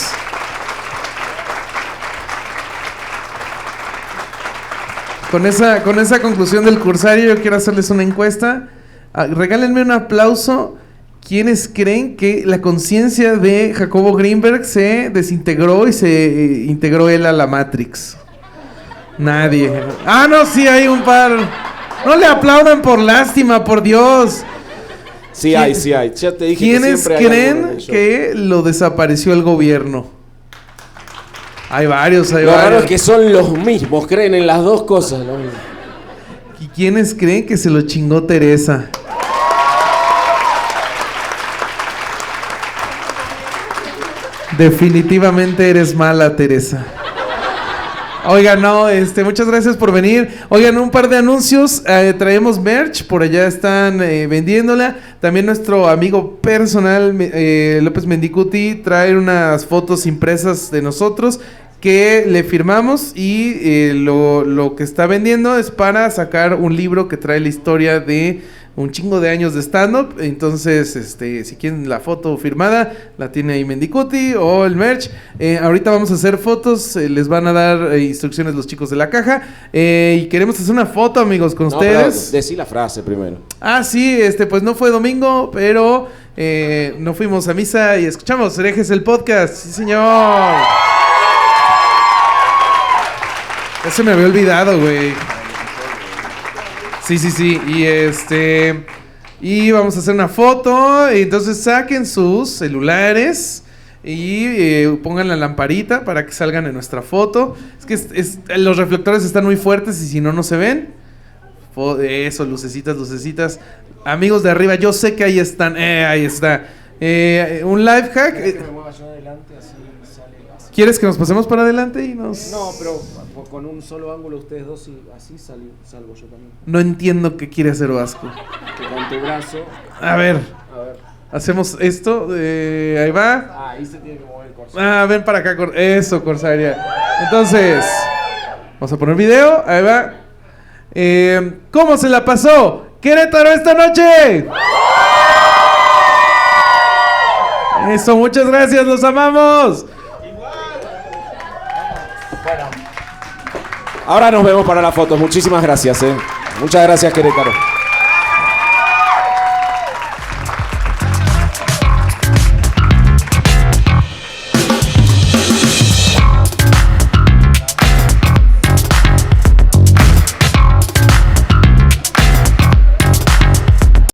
con esa conclusión del cursario, yo quiero hacerles una encuesta. Regálenme un aplauso ¿quiénes creen que la conciencia de Jacobo Greenberg se desintegró y se integró él a la Matrix? Nadie. Ah, no, sí, hay un par. No le aplaudan por lástima, por Dios. Sí hay. Ya te dije que ¿Quiénes siempre hay creen alguno en el show. que lo desapareció el gobierno? Hay varios, Lo raro es que son los mismos, creen en las dos cosas. Lo mismo. ¿Y quiénes creen que se lo chingó Teresa? Definitivamente eres mala, Teresa. Oigan, no, muchas gracias por venir. Oigan, un par de anuncios. Traemos merch, por allá están vendiéndola. También nuestro amigo personal, López Mendicuti, trae unas fotos impresas de nosotros que le firmamos y lo que está vendiendo es para sacar un libro que trae la historia de un chingo de años de stand-up. Entonces, si quieren la foto firmada, la tiene ahí Mendicuti o el merch. Ahorita vamos a hacer fotos, les van a dar instrucciones los chicos de la caja. Y queremos hacer una foto, amigos, con ustedes. Decí la frase primero. Ah, sí, pues no fue domingo, pero no fuimos a misa y escuchamos Herejes el podcast. Sí, señor. Ya se me había olvidado, güey. Sí. Y vamos a hacer una foto. Entonces saquen sus celulares y pongan la lamparita para que salgan en nuestra foto. Es que los reflectores están muy fuertes y si no, no se ven. Eso, lucecitas. Amigos de arriba, yo sé que ahí están. Ahí está. Un life hack. ¿Quieres que nos pasemos para adelante y nos...? No, pero con un solo ángulo ustedes dos y así salgo yo también. No entiendo qué quiere hacer Vasco. Que con tu brazo... A ver. Hacemos esto. Ahí va. Ahí se tiene que mover el corsario. Ven para acá. Eso, Corsaria. Entonces, vamos a poner video. Ahí va. ¿Cómo se la pasó Querétaro esta noche? Eso, muchas gracias. Los amamos. Ahora nos vemos para la foto. Muchísimas gracias. Muchas gracias, Querétaro.